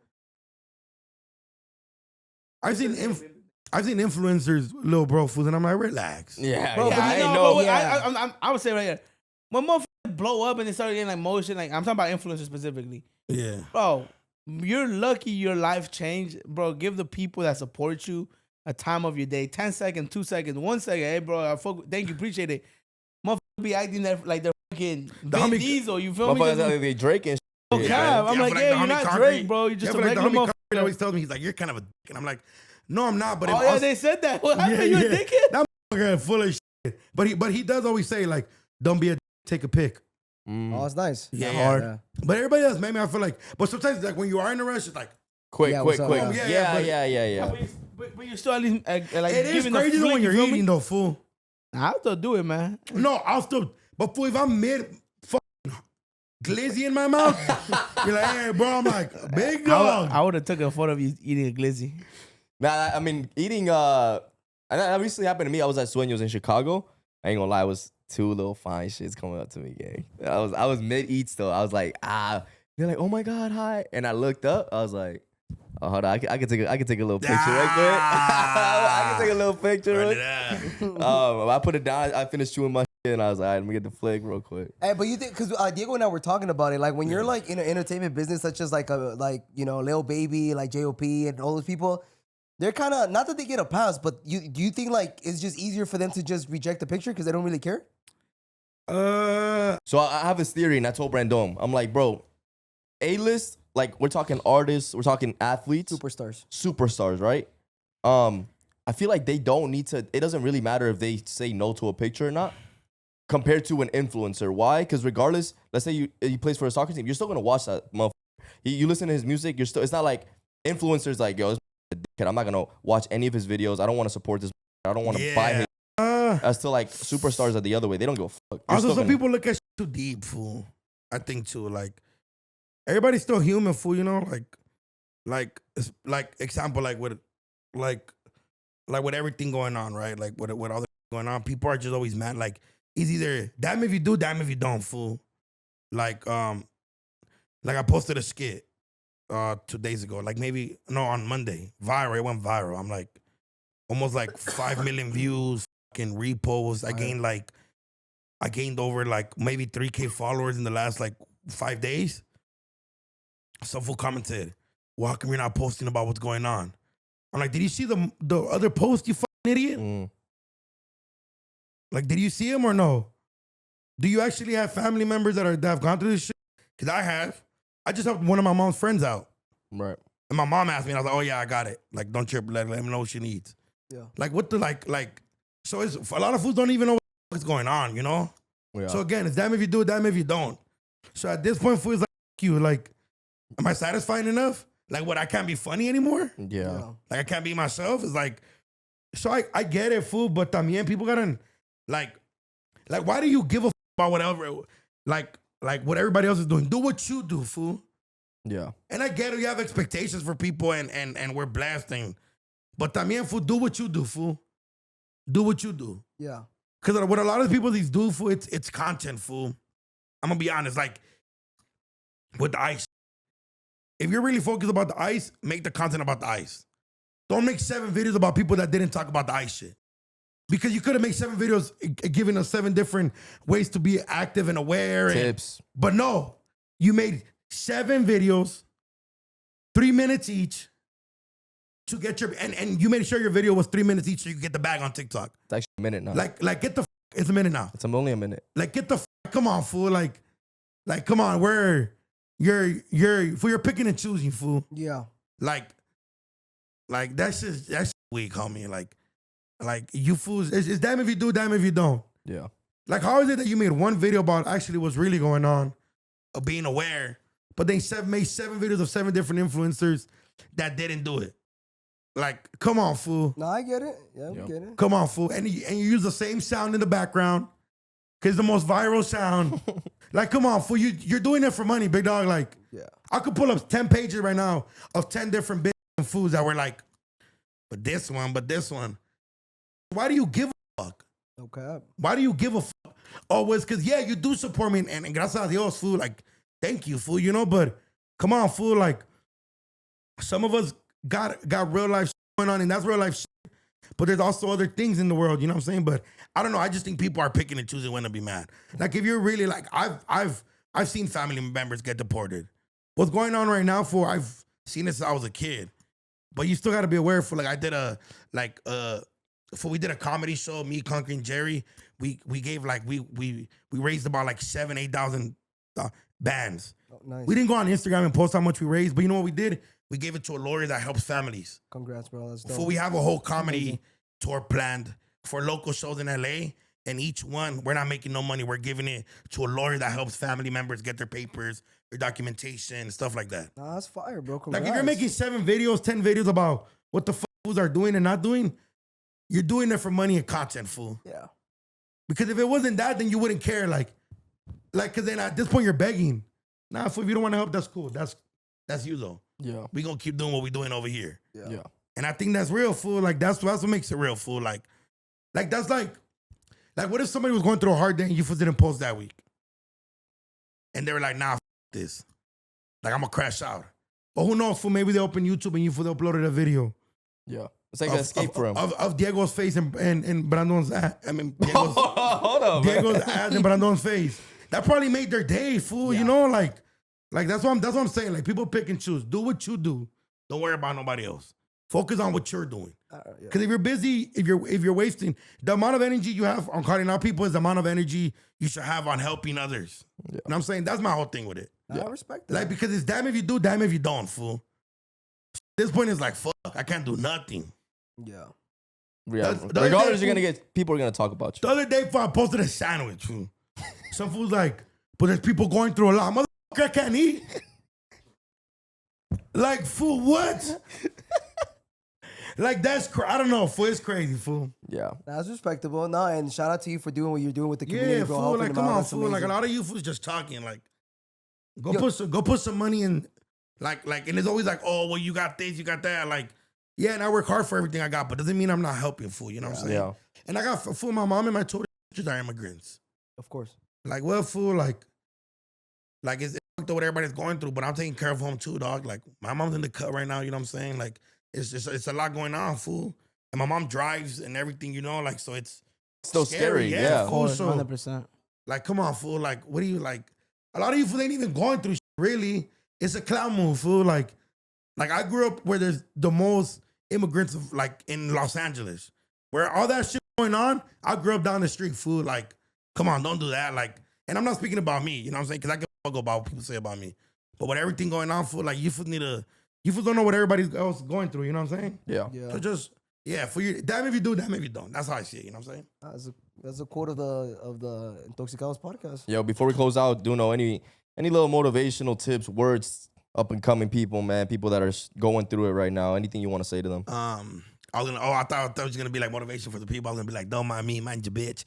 I've seen influencers, little bro fools, and I'm like, relax. Yeah, Bro, yeah. but I you ain't know, know. but yeah. I would say right here, when motherfuckers blow up and they start getting like motion, like I'm talking about influencers specifically, Yeah. bro. You're lucky your life changed, bro. Give the people that support you a time of your day, 10 seconds, 2 seconds, 1 second. Hey, bro, thank you, appreciate it. Motherfuckers be acting like they're fucking Vin homie- Diesel. You feel me? Motherfuckers out there, they Drake and shit. no Yeah. cap. I'm Yeah, like, but yeah, the you're homie not Concrete- Drake, bro. You're just yeah, a but the regular homie Concrete motherfucker. always tells me, he's like, you're kind of a dick. And I'm like, no, I'm not. But if Oh yeah, us- they said that. What happened? You a dickhead? That motherfucker full of shit. But he does always say, like, don't be a dick, take a pic. Oh, it's nice. Yeah, hard. Yeah. But everybody else, maybe I feel like, but sometimes like when you are in a rush, it's like, Quick, Yeah, quick, what's up? quick. Yeah, Yeah, yeah, yeah, but- yeah. But you're still at least like it is giving the crazy though flick, when you you're feel me? eating though, fool. I'll still do it, man. No, I'll still, but fool, if I'm mid fucking glizzy in my mouth, you're like, hey, bro, I'm like, big dog. I would have took a photo of you eating a glizzy. Nah, I mean, eating, and that recently happened to me. I was at Sueños in Chicago. I ain't gonna lie, it was two little fine shits coming up to me, gang. I was mid-eat still. I was like, they're like, oh my God, hi. And I looked up, I was like, oh, hold on, I can take a little picture right quick. I can take a little picture. Run Right? it up. I put it down, I finished chewing my shit, and I was like, all right, let me get the flick real quick. Hey, but you think because Diego and I were talking about it, like when you're like in an entertainment business, such as like Lil Baby, like JOP, and all those people, they're kind of not that they get a pass, but do you think like it's just easier for them to just reject the picture because they don't really care? So I have this theory, and I told Brandon, I'm like, bro, A-list, like we're talking artists, we're talking athletes, superstars, right? I feel like they don't need to. It doesn't really matter if they say no to a picture or not, compared to an influencer. Why? Because regardless, let's say he plays for a soccer team, you're still gonna watch that motherfucker. You listen to his music, you're still. It's not like influencers like, yo, this a dickhead. I'm not gonna watch any of his videos. I don't want to support this. I don't want to buy his. As to like superstars are the other way. They don't give a fuck. You're Also, still some gonna- people look at shit too deep, fool. I think too. Like everybody's still human, fool. You know, like example, like with everything going on, right? Like with all the going on, people are just always mad. Like it's either damn if you do, damn if you don't, fool. Like I posted a skit 2 days ago, like maybe no on Monday, viral. It went viral. I'm like almost like 5 million views, fucking reposts. I gained over like maybe 3K followers in the last like 5 days. Some fool commented, "Well, how come you're not posting about what's going on?" I'm like, "Did you see the other post, you fucking idiot? Mm. Like, did you see him or no? Do you actually have family members that have gone through this shit? Because I have. I just helped one of my mom's friends out. Right. And my mom asked me, and I was like, oh, yeah, I got it. Like, don't trip. Let him know what she needs. Yeah. Like, what the, like, so it's, a lot of fools don't even know what's going on, you know? Yeah. So again, it's damn if you do, damn if you don't. So at this point, fools like, you, like, am I satisfied enough? Like, what, I can't be funny anymore? Yeah. Like, I can't be myself? It's like, so I get it, fool, but también people gotta, like, why do you give a about whatever, like what everybody else is doing? Do what you do, fool. Yeah. And I get it, you have expectations for people and we're blasting. But también, fool, do what you do, fool. Do what you do. Yeah. Because what a lot of people these do, fool, it's content, fool. I'm gonna be honest, like, with the ice. If you're really focused about the ice, make the content about the ice. Don't make 7 videos about people that didn't talk about the ice shit. Because you could have made 7 videos giving us 7 different ways to be active and aware. Tips. But no, you made 7 videos, 3 minutes each, to get your, and you made sure your video was 3 minutes each so you could get the bag on TikTok. It's actually a minute now. Like get the it's a minute now. It's only a minute. Like get the come on, fool. Like come on, you're picking and choosing, fool. Yeah. Like that's weak, homie. Like you fools, it's damn if you do, damn if you don't. Yeah. Like how is it that you made 1 video about actually what's really going on, of being aware, but then made 7 videos of 7 different influencers that didn't do it? Like, come on, fool. No, I get it. Yeah, we Yep. get it. Come on, fool. And you use the same sound in the background because the most viral sound. Like, come on, fool. You're doing it for money, big dog. Like, Yeah. I could pull up 10 pages right now of 10 different big foods that were like, but this one. Why do you give a fuck? Okay. Why do you give a fuck? Oh, it's because, yeah, you do support me. And gracias a Dios, fool. Like, thank you, fool. You know, but come on, fool. Like, some of us got real life going on, and that's real life shit. But there's also other things in the world, you know what I'm saying? But I don't know. I just think people are picking and choosing when to be mad. Like, if you're really like, I've seen family members get deported. What's going on right now, fool? I've seen this since I was a kid. But you still got to be aware, fool. Like, I did we did a comedy show, me, Conker, and Jerry. We gave like we raised about like $7,000-8,000 bands. Oh, nice. We didn't go on Instagram and post how much we raised, but you know what we did? We gave it to a lawyer that helps families. Congrats, bro. That's dope. So we have a whole comedy tour planned for local shows in LA. And each one, we're not making no money. We're giving it to a lawyer that helps family members get their papers, their documentation, stuff like that. Nah, that's fire, bro. Congrats. Like if you're making 7 videos, 10 videos about what the fools are doing and not doing, you're doing it for money and content, fool. Yeah. Because if it wasn't that, then you wouldn't care. Like, cause then at this point you're begging. Nah, fool, if you don't want to help, that's cool. That's you though. Yeah. We gonna keep doing what we doing over here. Yeah. And I think that's real, fool. Like that's what makes it real, fool. Like that's like what if somebody was going through a hard day and you fools didn't post that week? And they were like, nah, f this. Like I'm gonna crash out. But who knows, fool, maybe they open YouTube and you fools uploaded a video. Yeah. It's like an escape for him. Of Diego's face and Brandon's ass. I mean, Diego's, Hold up, Diego's ass and Brandon's face. That probably made their day, fool. Yeah. You know, like that's what I'm saying. Like people pick and choose. Do what you do. Don't worry about nobody else. Focus on what you're doing. Yeah. Because if you're busy, if you're wasting the amount of energy you have on calling out people is the amount of energy you should have on helping others. Yeah. You know what I'm saying? That's my whole thing with it. Nah, I respect that. Like because it's damn if you do, damn if you don't, fool. This point is like fuck. I can't do nothing. Yeah. Yeah. The other Regardless, day, you're gonna get people are gonna talk about The you. other day, I posted a sandwich. Fool. Some fool's like, but there's people going through a lot. Motherfucker, I can't eat. Like, fool, what? Like, I don't know, fool. It's crazy, fool. Yeah. That's respectable. No, and shout out to you for doing what you're doing with the community, Yeah, bro. fool. helping Like, them come out. on, That's fool. Like, a amazing. lot of you fools just talking. Like, go Yo. put some money in. Like, and it's always like, oh, well, you got this, you got that. Like, yeah, and I work hard for everything I got, but doesn't mean I'm not helping, fool. You know what I'm saying? Yeah. And I got, fool, my mom and my two sisters are immigrants. Of course. Like, well, fool, like it's fucked up what everybody's going through, but I'm taking care of home too, dog. Like, my mom's in the cut right now, you know what I'm saying? Like, it's a lot going on, fool. And my mom drives and everything, you know, like, so it's Still scary. Yeah. Of fool. course, So, 100%. like, come on, fool. Like, what do you, like, a lot of you fool ain't even going through shit, really. It's a clown move, fool. Like, I grew up where there's the most immigrants of, like, in Los Angeles. Where all that shit going on, I grew up down the street, fool. Like, come on, don't do that. Like, and I'm not speaking about me, you know what I'm saying? Because I can fuck about what people say about me. But with everything going on, fool, like, you fools don't know what everybody else is going through, you know what I'm saying? Yeah. Yeah. So just, yeah, for you, damn if you do, damn if you don't. That's how I see it, you know what I'm saying? That's a quote of the Intoxicados podcast. Yo, before we close out, do you know any little motivational tips, words, up and coming people, man, people that are going through it right now? Anything you want to say to them? I thought it was gonna be like motivation for the people. I was gonna be like, don't mind me, mind your bitch.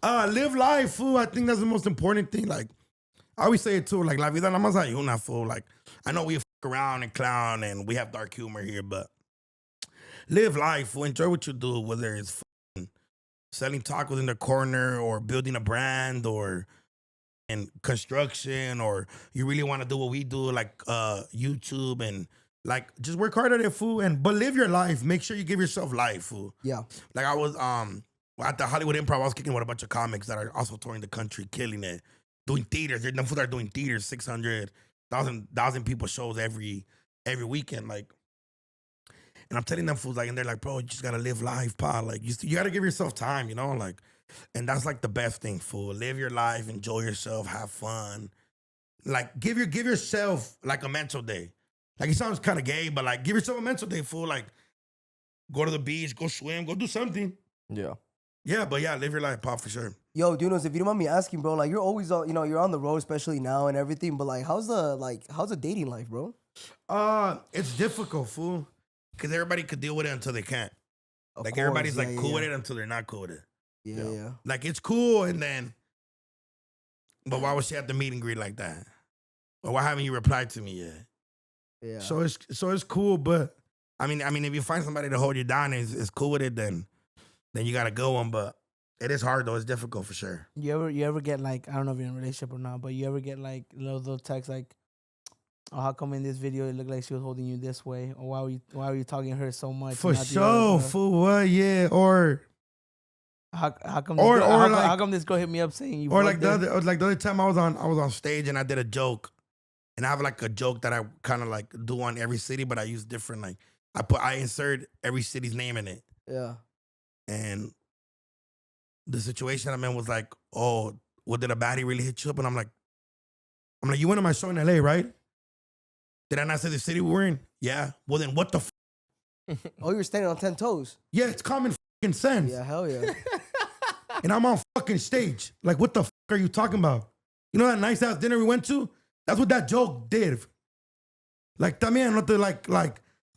Live life, fool. I think that's the most important thing. Like, I always say it too. Like, la vida nada más hay una, fool. Like, I know we fuck around and clown and we have dark humor here, but live life, fool. Enjoy what you do, whether it's selling tacos in the corner or building a brand or in construction, or you really want to do what we do, like YouTube, and like just work hard at it, fool. But live your life. Make sure you give yourself life, fool. Yeah. Like I was at the Hollywood Improv, I was kicking with a bunch of comics that are also touring the country, killing it, doing theaters. Them fools are doing theaters, 600,000 people shows every weekend, like. And I'm telling them fools, like, and they're like, bro, you just gotta live life, pa. Like, you gotta give yourself time, you know, like. And that's like the best thing, fool. Live your life, enjoy yourself, have fun. Like, give yourself like a mental day. Like, it sounds kind of gay, but like, give yourself a mental day, fool. Like, go to the beach, go swim, go do something. Yeah. Yeah, but yeah, live your life, pop, for sure. Yo, Dunos, if you don't mind me asking, bro, like you're always on, you're on the road, especially now and everything. But like, how's the dating life, bro? It's difficult, fool, because everybody could deal with it until they can't. Of Like, course, everybody's yeah, like yeah, cool yeah. with it until they're not cool with it. Yeah. Like, it's cool, and then, but why would she have to meet and greet like that? Or why haven't you replied to me yet? Yeah. So it's cool, but I mean, if you find somebody to hold you down and is cool with it, then you gotta go on. But it is hard though. It's difficult for sure. You ever get like, I don't know if you're in a relationship or not, but you ever get like little texts like, oh, how come in this video it looked like she was holding you this way? Or why were you talking to her so much? For and not the other sure, girl? fool. What? Yeah, or How come Or- this girl, or how, like- how come this girl hit me up saying you or like fucked the her? other time I was on stage and I did a joke, and I have like a joke that I kind of like do on every city, but I use different, like I insert every city's name in it. Yeah. And the situation I'm in was like, oh, well, did a baddie really hit you up? And I'm like, I'm like, you went to my show in LA, right? Did I not say the city we were in? Yeah. Well, then what the Oh, you were standing on 10 toes. Yeah, it's common fucking sense. Yeah, hell yeah. And I'm on fucking stage. Like, what the are you talking about? You know that nice ass dinner we went to? That's what that joke did. Like, también, no te like,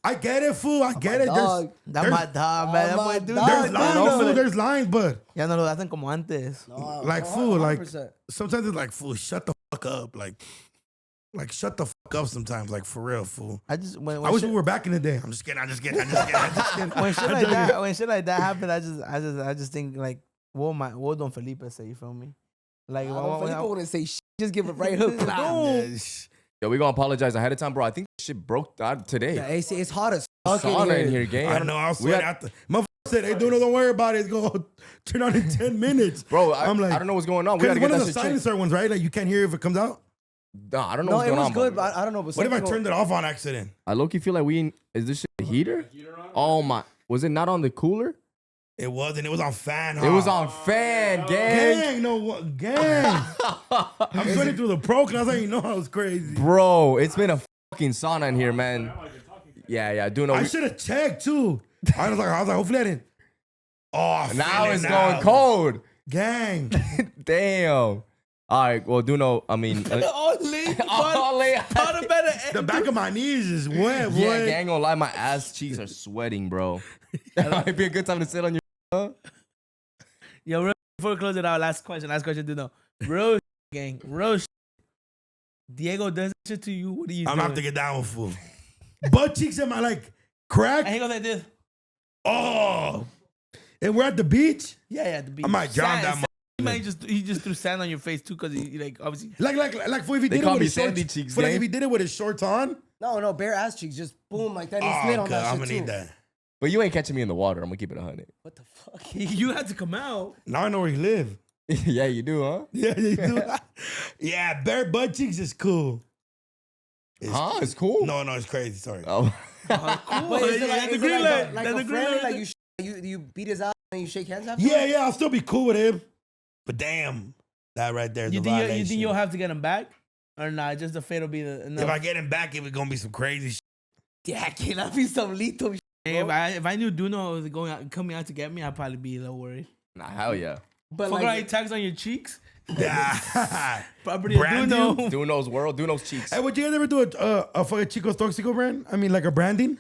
I get it, fool. I get it. Dog. That's my dog, man. That my boy do dog. There's that. lines, no, fool. but- There's lines, but Ya no lo hacen como antes. No, like, fool, like, 100%. sometimes it's like, fool, shut the fuck up. Like shut the fuck up sometimes. Like, for real, fool. I just when I wish shit, we were back in the day. I'm just kidding. when shit like that happens, I just think like, what don't Felipe say? You feel me? Like, Felipe wouldn't say shit. Just give it right hook. Boom. Yo, we gonna apologize ahead of time, bro. I think this shit broke out today. Yeah, it's hot as fuck Sauna in here, gang. I know. I was We sweating had- after. Motherfucker said, hey, don't worry about it. It's going to turn on in 10 minutes. Bro, I'm like, I don't know what's going on. We Because gotta one get of that the shit checked. silencer ones, right? Like, you can't hear if it comes out. Nah, I don't know No, what's it going was on. good, but I don't know. But What if I something turned it off on accident? I low-key feel like is this shit a heater? Oh my, was it not on the cooler? It wasn't. It was on fan. It was on fan, gang. Gang. No, what? Gang. I'm sweating through the pro class. I didn't know I was crazy. Bro, it's been a fucking sauna in here, man. Yeah, do know. I should have checked, too. I was like, hopefully I didn't. Oh, I Now feel it it's now. going cold. Gang. Damn. All right, well, Duno, I mean. Only The back of my knees is wet, boy. Yeah, gang, gonna lie, my ass cheeks are sweating, bro. That might be a good time to sit on your. Yo, real, before we close it out, last question, do know. Real gang, real shit. Diego does that shit to you. What do you do? I'm gonna have to get down with fool. Butt cheeks am I like crack? And he goes like this. Oh. And we're at the beach? Yeah, the beach. I might drown that He just threw sand on your face too, cause he like obviously. Like fool, if he They did it call with me his shorts. Sandy Cheeks, Fool, like gang. if he did it with his shorts on. No, bare ass cheeks. Just boom like that. He Oh, slid on okay, that I'm shit gonna too. need that. But you ain't catching me in the water. I'm gonna keep it 100. What the fuck? You had to come out. Now I know where he live. Yeah, you do, huh? Yeah, you do. Yeah, bare butt cheeks is cool. It's cool. No, it's crazy. Sorry. Oh. But is it like, the is it green like light. a, like That's a the green friendly, light. like you beat his ass and you shake hands after? Yeah, I'll still be cool with him. But damn, that right there is You a think violation. you'll have to get him back, or not? Just the fate will be the. No. If I get him back, it was gonna be some crazy shit. Yeah, can that be some lethal shit? If I knew Duno was coming out to get me, I'd probably be a little worried. Nah, hell yeah. But Fuck, like, like tags on your cheeks. Yeah. Property of Brand Duno. Duno's world, Duno's cheeks. Hey, would you guys ever do a fucking Chicos Toxico brand? I mean, like a branding?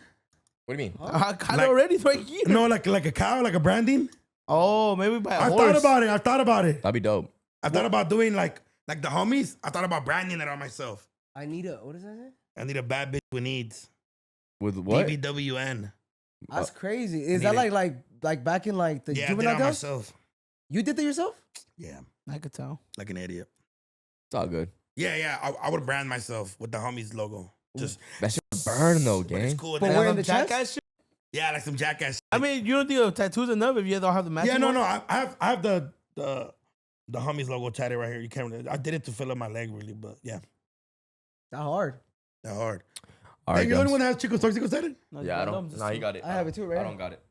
What do you mean? I kind Like- of already right here. No, like a cow, like a branding? Oh, maybe by a I horse. thought about it. That'd be dope. I thought about doing like the homies. I thought about branding it on myself. I need a, what is that? I need a bad bitch with needs. With what? BBWN. That's crazy. Is need that it. like back in like the Yeah, I did it juvenile on days? myself. You did that yourself? Yeah, I could tell. like an idiot. It's all good. Yeah. I would brand myself with the homies logo. Just That shit would burn though, but it's gang. cool. But Then- we're in the chest? jackass shit. yeah, like some jackass. Shit. I mean, you don't think a tattoo's enough if you don't have the matching yeah, no. one? I have the homies logo tatted right here. You can't. I did it to fill up my leg, really, but yeah, Not hard. that hard. All Hey, right, you're the only guys. one that has Chicos Toxicos tatted? No, Yeah, I no, don't. just- Nah, you got it. I have it too, right? I don't got it.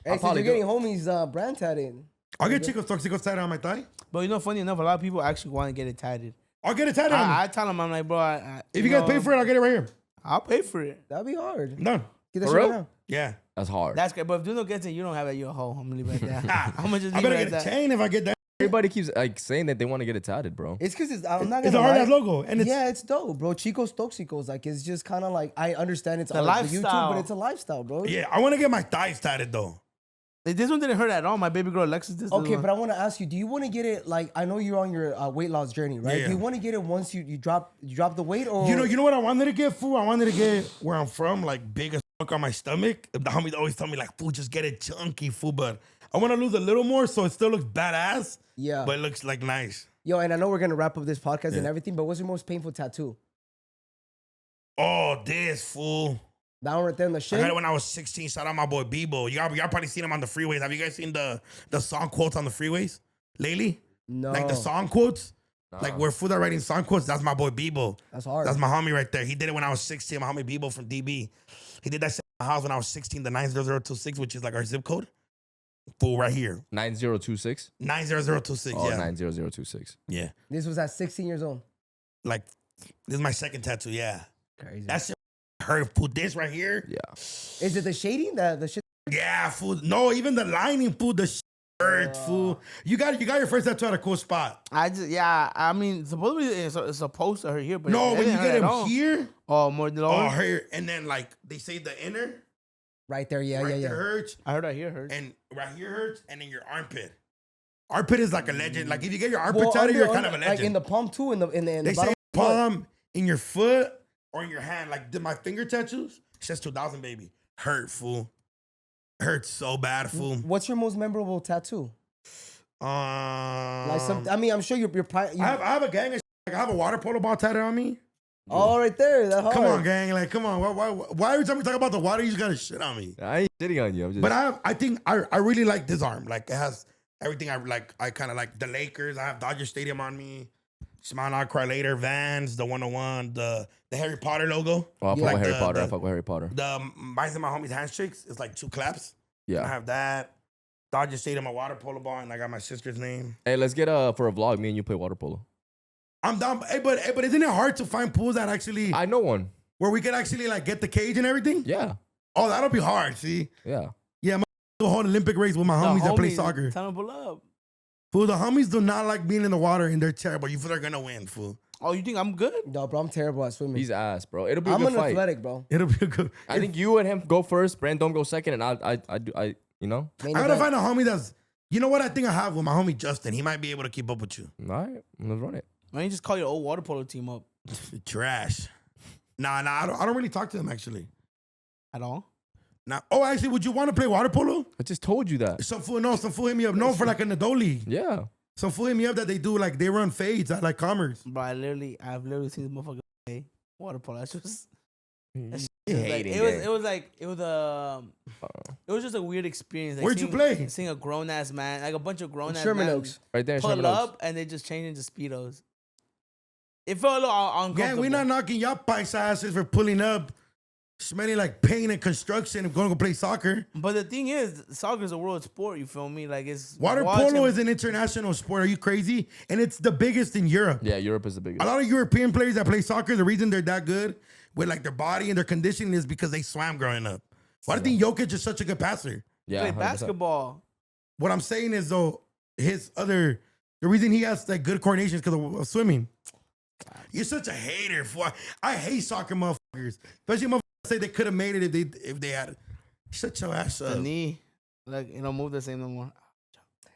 Hey, I'll since probably you're getting homies brand tatted. I'll get Chicos Toxicos tatted on my thigh. But you know, funny enough, a lot of people actually want to get it tatted. I'll get it tatted on me. I tell them, I'm like, bro, If you guys pay for it, I'll get it right here. I'll pay for it. That'd be hard. Done. Get that For shit real? right now. Yeah. That's hard. That's great. But if Duno gets it, you don't have it, you're a hoe. I'm gonna leave it at that. I'm gonna just I leave it better at get a that. chain if I get that. Everybody keeps like saying that they want to get it tatted, bro. It's because I'm not gonna It's a hard lie. ass logo, and it's Yeah, it's dope, bro. Chicos Toxicos, like it's just kind of like I understand it's The on lifestyle. YouTube, but it's a lifestyle, bro. yeah. I want to get my thighs tatted though. This one didn't hurt at all. My baby girl Alexis did. Okay, but I want to ask you: do you want to get it like I know you're on your weight loss journey, right? Yeah. Do you want to get it once you drop the weight, or You know what I wanted to get, fool? I wanted to get where I'm from, like big as fuck on my stomach. The homies always tell me like, fool, just get it chunky, fool. But I want to lose a little more so it still looks badass. Yeah. But it looks like nice. Yo, and I know we're gonna wrap up this podcast and Yeah. everything, but what's your most painful tattoo? Oh, this fool. That one right there in the I shin. got it when I was 16. Shout out my boy Bebo. Y'all probably seen him on the freeways. Have you guys seen the song quotes on the freeways lately? No, Like the song quotes? Like where food are writing song quotes? That's my boy Bebo. That's hard. That's my homie right there. He did it when I was 16. My homie Bebo from DB. He did that shit in my house when I was 16, the 90026, which is like our zip code. Fool right here. 9026. 90026, Oh, yeah. 90026. Yeah. This was at 16 years old. like this is my second tattoo. Yeah, Crazy. that's hurt, fool. This right here. Yeah. Is it the shading? The shit? Yeah, fool. No, even the lining, fool. The shit hurts, fool. You got your first tattoo at a cool spot. I mean, supposedly it's supposed to hurt here, but No, it when you didn't get hurt at him all. here, Oh, more than lower. oh, here, and then like they say the inner, Right there, yeah, right yeah. there hurts, I heard right here hurts. and right here hurts, and then your armpit. Armpit is like a legend. Like if you get your armpit Well, tattooed, you're under- kind of a under- legend. Like in the palm too, in the they the say bottom. palm, in your foot, or in your hand. Like my finger tattoos, it says 2000, baby. Hurt, fool. Hurts so bad, fool. What's your most memorable tattoo? Like some, I mean, I'm sure you're I have a gang of like I have a water polo ball tattooed on me. oh, right there. That hard. Come on, gang. Like, come on. Why every time we talk about the water, you just got to shit on me? I ain't shitting on you. I'm just. But I think I really like this arm. Like, it has everything I like. I kind of like the Lakers. I have Dodger Stadium on me. Smile Not Cry Later, Vans, the 101, the Harry Potter logo. Oh, I fuck Yeah. with Harry the- Potter. I the- fuck with Harry Potter. The Mice and My Homies handshakes. It's like 2 claps. I Yeah. have that. Dodger Stadium, a water polo ball, and I got my sister's name. Hey, let's get for a vlog. Me and you play water polo. I'm down. Hey, but isn't it hard to find pools that actually I know one. where we could actually like get the cage and everything? Yeah. Oh, that'll be hard. See, Yeah. the whole Olympic race with my The homies that play homies, soccer. Tell them to pull up. Fool, the homies do not like being in the water and they're terrible. You feel they're gonna win, fool. Oh, you think I'm good? No, bro, I'm terrible at swimming. He's ass, bro. It'll be a I'm good an fight. athletic, bro. It'll be a good. I think you and him go first. Brandon go second, and I you know. Main I gotta event. find a homie that's. You know what I think I have with my homie Justin. He might be able to keep up with you. All right, let's run it. Why don't you just call your old water polo team up Trash. Nah. I don't really talk to them actually. at all? Nah. Oh, actually, would you want to play water polo? I just told you that. Some fool hit me up. No, for like an adult league. Yeah. Some fool hit me up that they do like they run fades at like Commerce. Bro, I've literally seen this motherfucker play water polo. That's just You like, hating it was gang. it was like it was just a weird experience. Like, Where'd you play? Seeing a grown ass man, like a bunch of grown ass Sherman men Oaks. Right there in pull Sherman Oaks. up and they just change into speedos. It felt a little uncomfortable. Gang, we not knocking y'all paisa asses for pulling up, smelling like paint and construction and going to go play soccer. But the thing is, soccer is a world sport. You feel me? Like it's Water watching- polo is an international sport. Are you crazy? And it's the biggest in Europe. Yeah, Europe is the biggest. A lot of European players that play soccer, the reason they're that good with like their body and their conditioning is because they swam growing up. Why do you think Jokic is such a good passer? Yeah, play 100%. basketball. What I'm saying is though, the reason he has like good coordination is because of swimming. You're such a hater. I hate soccer motherfuckers. Especially motherfuckers say they could have made it if they had. Shut your ass The up. knee, like move the same no more.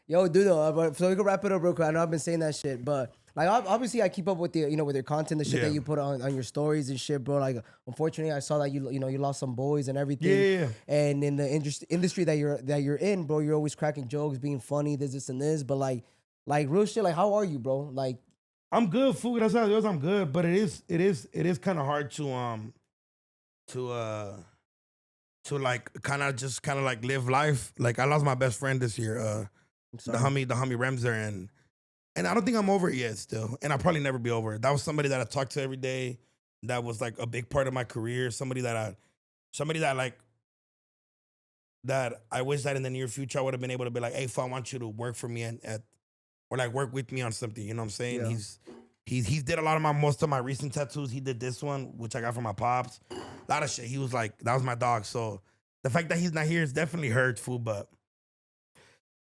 Yo, dude, but so we can wrap it up real quick. I know I've been saying that shit, but like obviously I keep up with with your content, the shit Yeah. that you put on your stories and shit, bro. Like unfortunately, I saw that you lost some boys and everything. Yeah. And in the industry that you're in, bro, you're always cracking jokes, being funny, this and this. But like real shit, like how are you, bro? Like I'm good, food. That's how it is. I'm good, but it is kind of hard to like kind of like live life. Like I lost my best friend this year. I'm The sorry. homie Remser, and I don't think I'm over it yet still. And I'll probably never be over it. That was somebody that I talked to every day. That was like a big part of my career. Somebody that I wish that in the near future I would have been able to be like, hey, I want you to work for me or like work with me on something. You know what I'm saying? Yeah. He's did a lot of most of my recent tattoos. He did this one, which I got from my pops. A lot of shit. He was like, that was my dog. So the fact that he's not here is definitely hurtful, but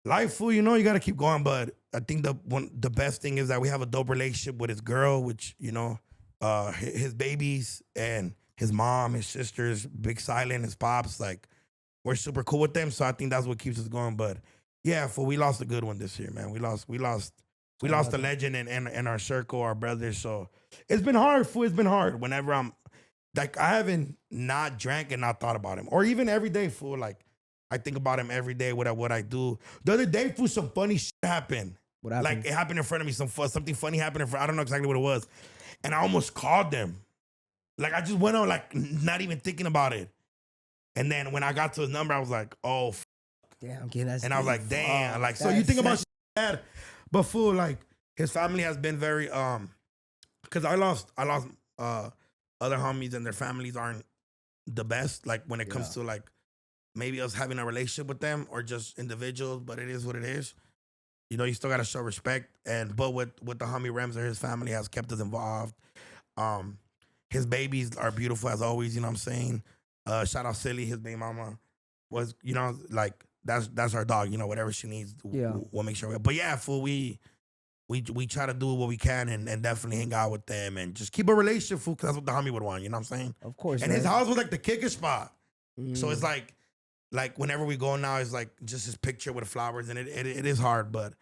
life, fool, you got to keep going. But I think the best thing is that we have a dope relationship with his girl, which, his babies and his mom, his sisters, Big Silent, his pops, like, we're super cool with them. So I think that's what keeps us going. But yeah, fool, we lost a good one this year, man. We lost a legend in our circle, our brothers. So it's been hard, fool. It's been hard. Whenever I'm, like, I haven't not drank and not thought about him. Or even every day, fool, like, I think about him every day, what I do. The other day, fool, some funny shit happened. What happened? Like, it happened in front of me. Something funny happened in front. I don't know exactly what it was. And I almost called them. Like, I just went on, like, not even thinking about it. And then when I got to his number, I was like, oh, damn, kid, that's and I was deep. like, damn. Fuck, Like, so you that's think about sad. shit like that. But, fool, like, his family has been very, because I lost other homies and their families aren't the best. Like, when it comes to, like, maybe us having a relationship with them or just individuals, but it is what it is. You know, you still gotta show respect. But with the homie Remser, his family has kept us involved. His babies are beautiful as always. You know what I'm saying? Shout out Silly, his baby mama was, you know, like that's our dog. You know, whatever she needs, we'll make sure. But yeah, fool, we try to do what we can and definitely hang out with them and just keep a relationship, fool, because that's what the homie would want. You know what I'm saying? Of course. And man. his house was like the kicker spot. So it's like whenever we go now, it's like just his picture with flowers, and it is hard, but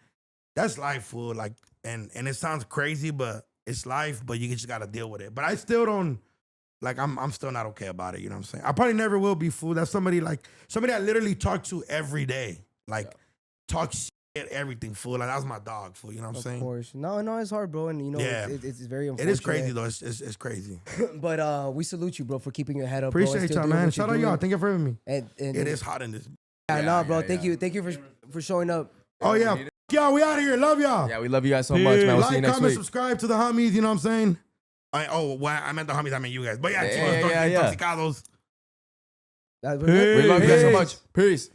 that's life, fool. Like, and it sounds crazy, but it's life. But you just gotta deal with it. But I still don't like. I'm still not okay about it. You know what I'm saying? I probably never will be, fool. That's somebody I literally talk to every day. Like, talk shit, everything, fool. Like, that was my dog, fool. You know what I'm saying? Of course. No, it's hard, bro, and you know, it's very unfortunate. It is crazy though. It's crazy. But we salute you, bro, for keeping your head up. Appreciate y'all, man. Shout out y'all. Thank you for having me. And it is hot in this. Yeah, bro. Thank you for showing up. Oh yeah, y'all. We out of here. Love y'all. Yeah, we love you guys so much, man. We'll see you Like, next comment, week. subscribe to the homies. You know what I'm saying? I meant the homies. I meant you guys. But yeah, Chicos Yeah. Toxicados. We're We good. love you guys so much. Peace.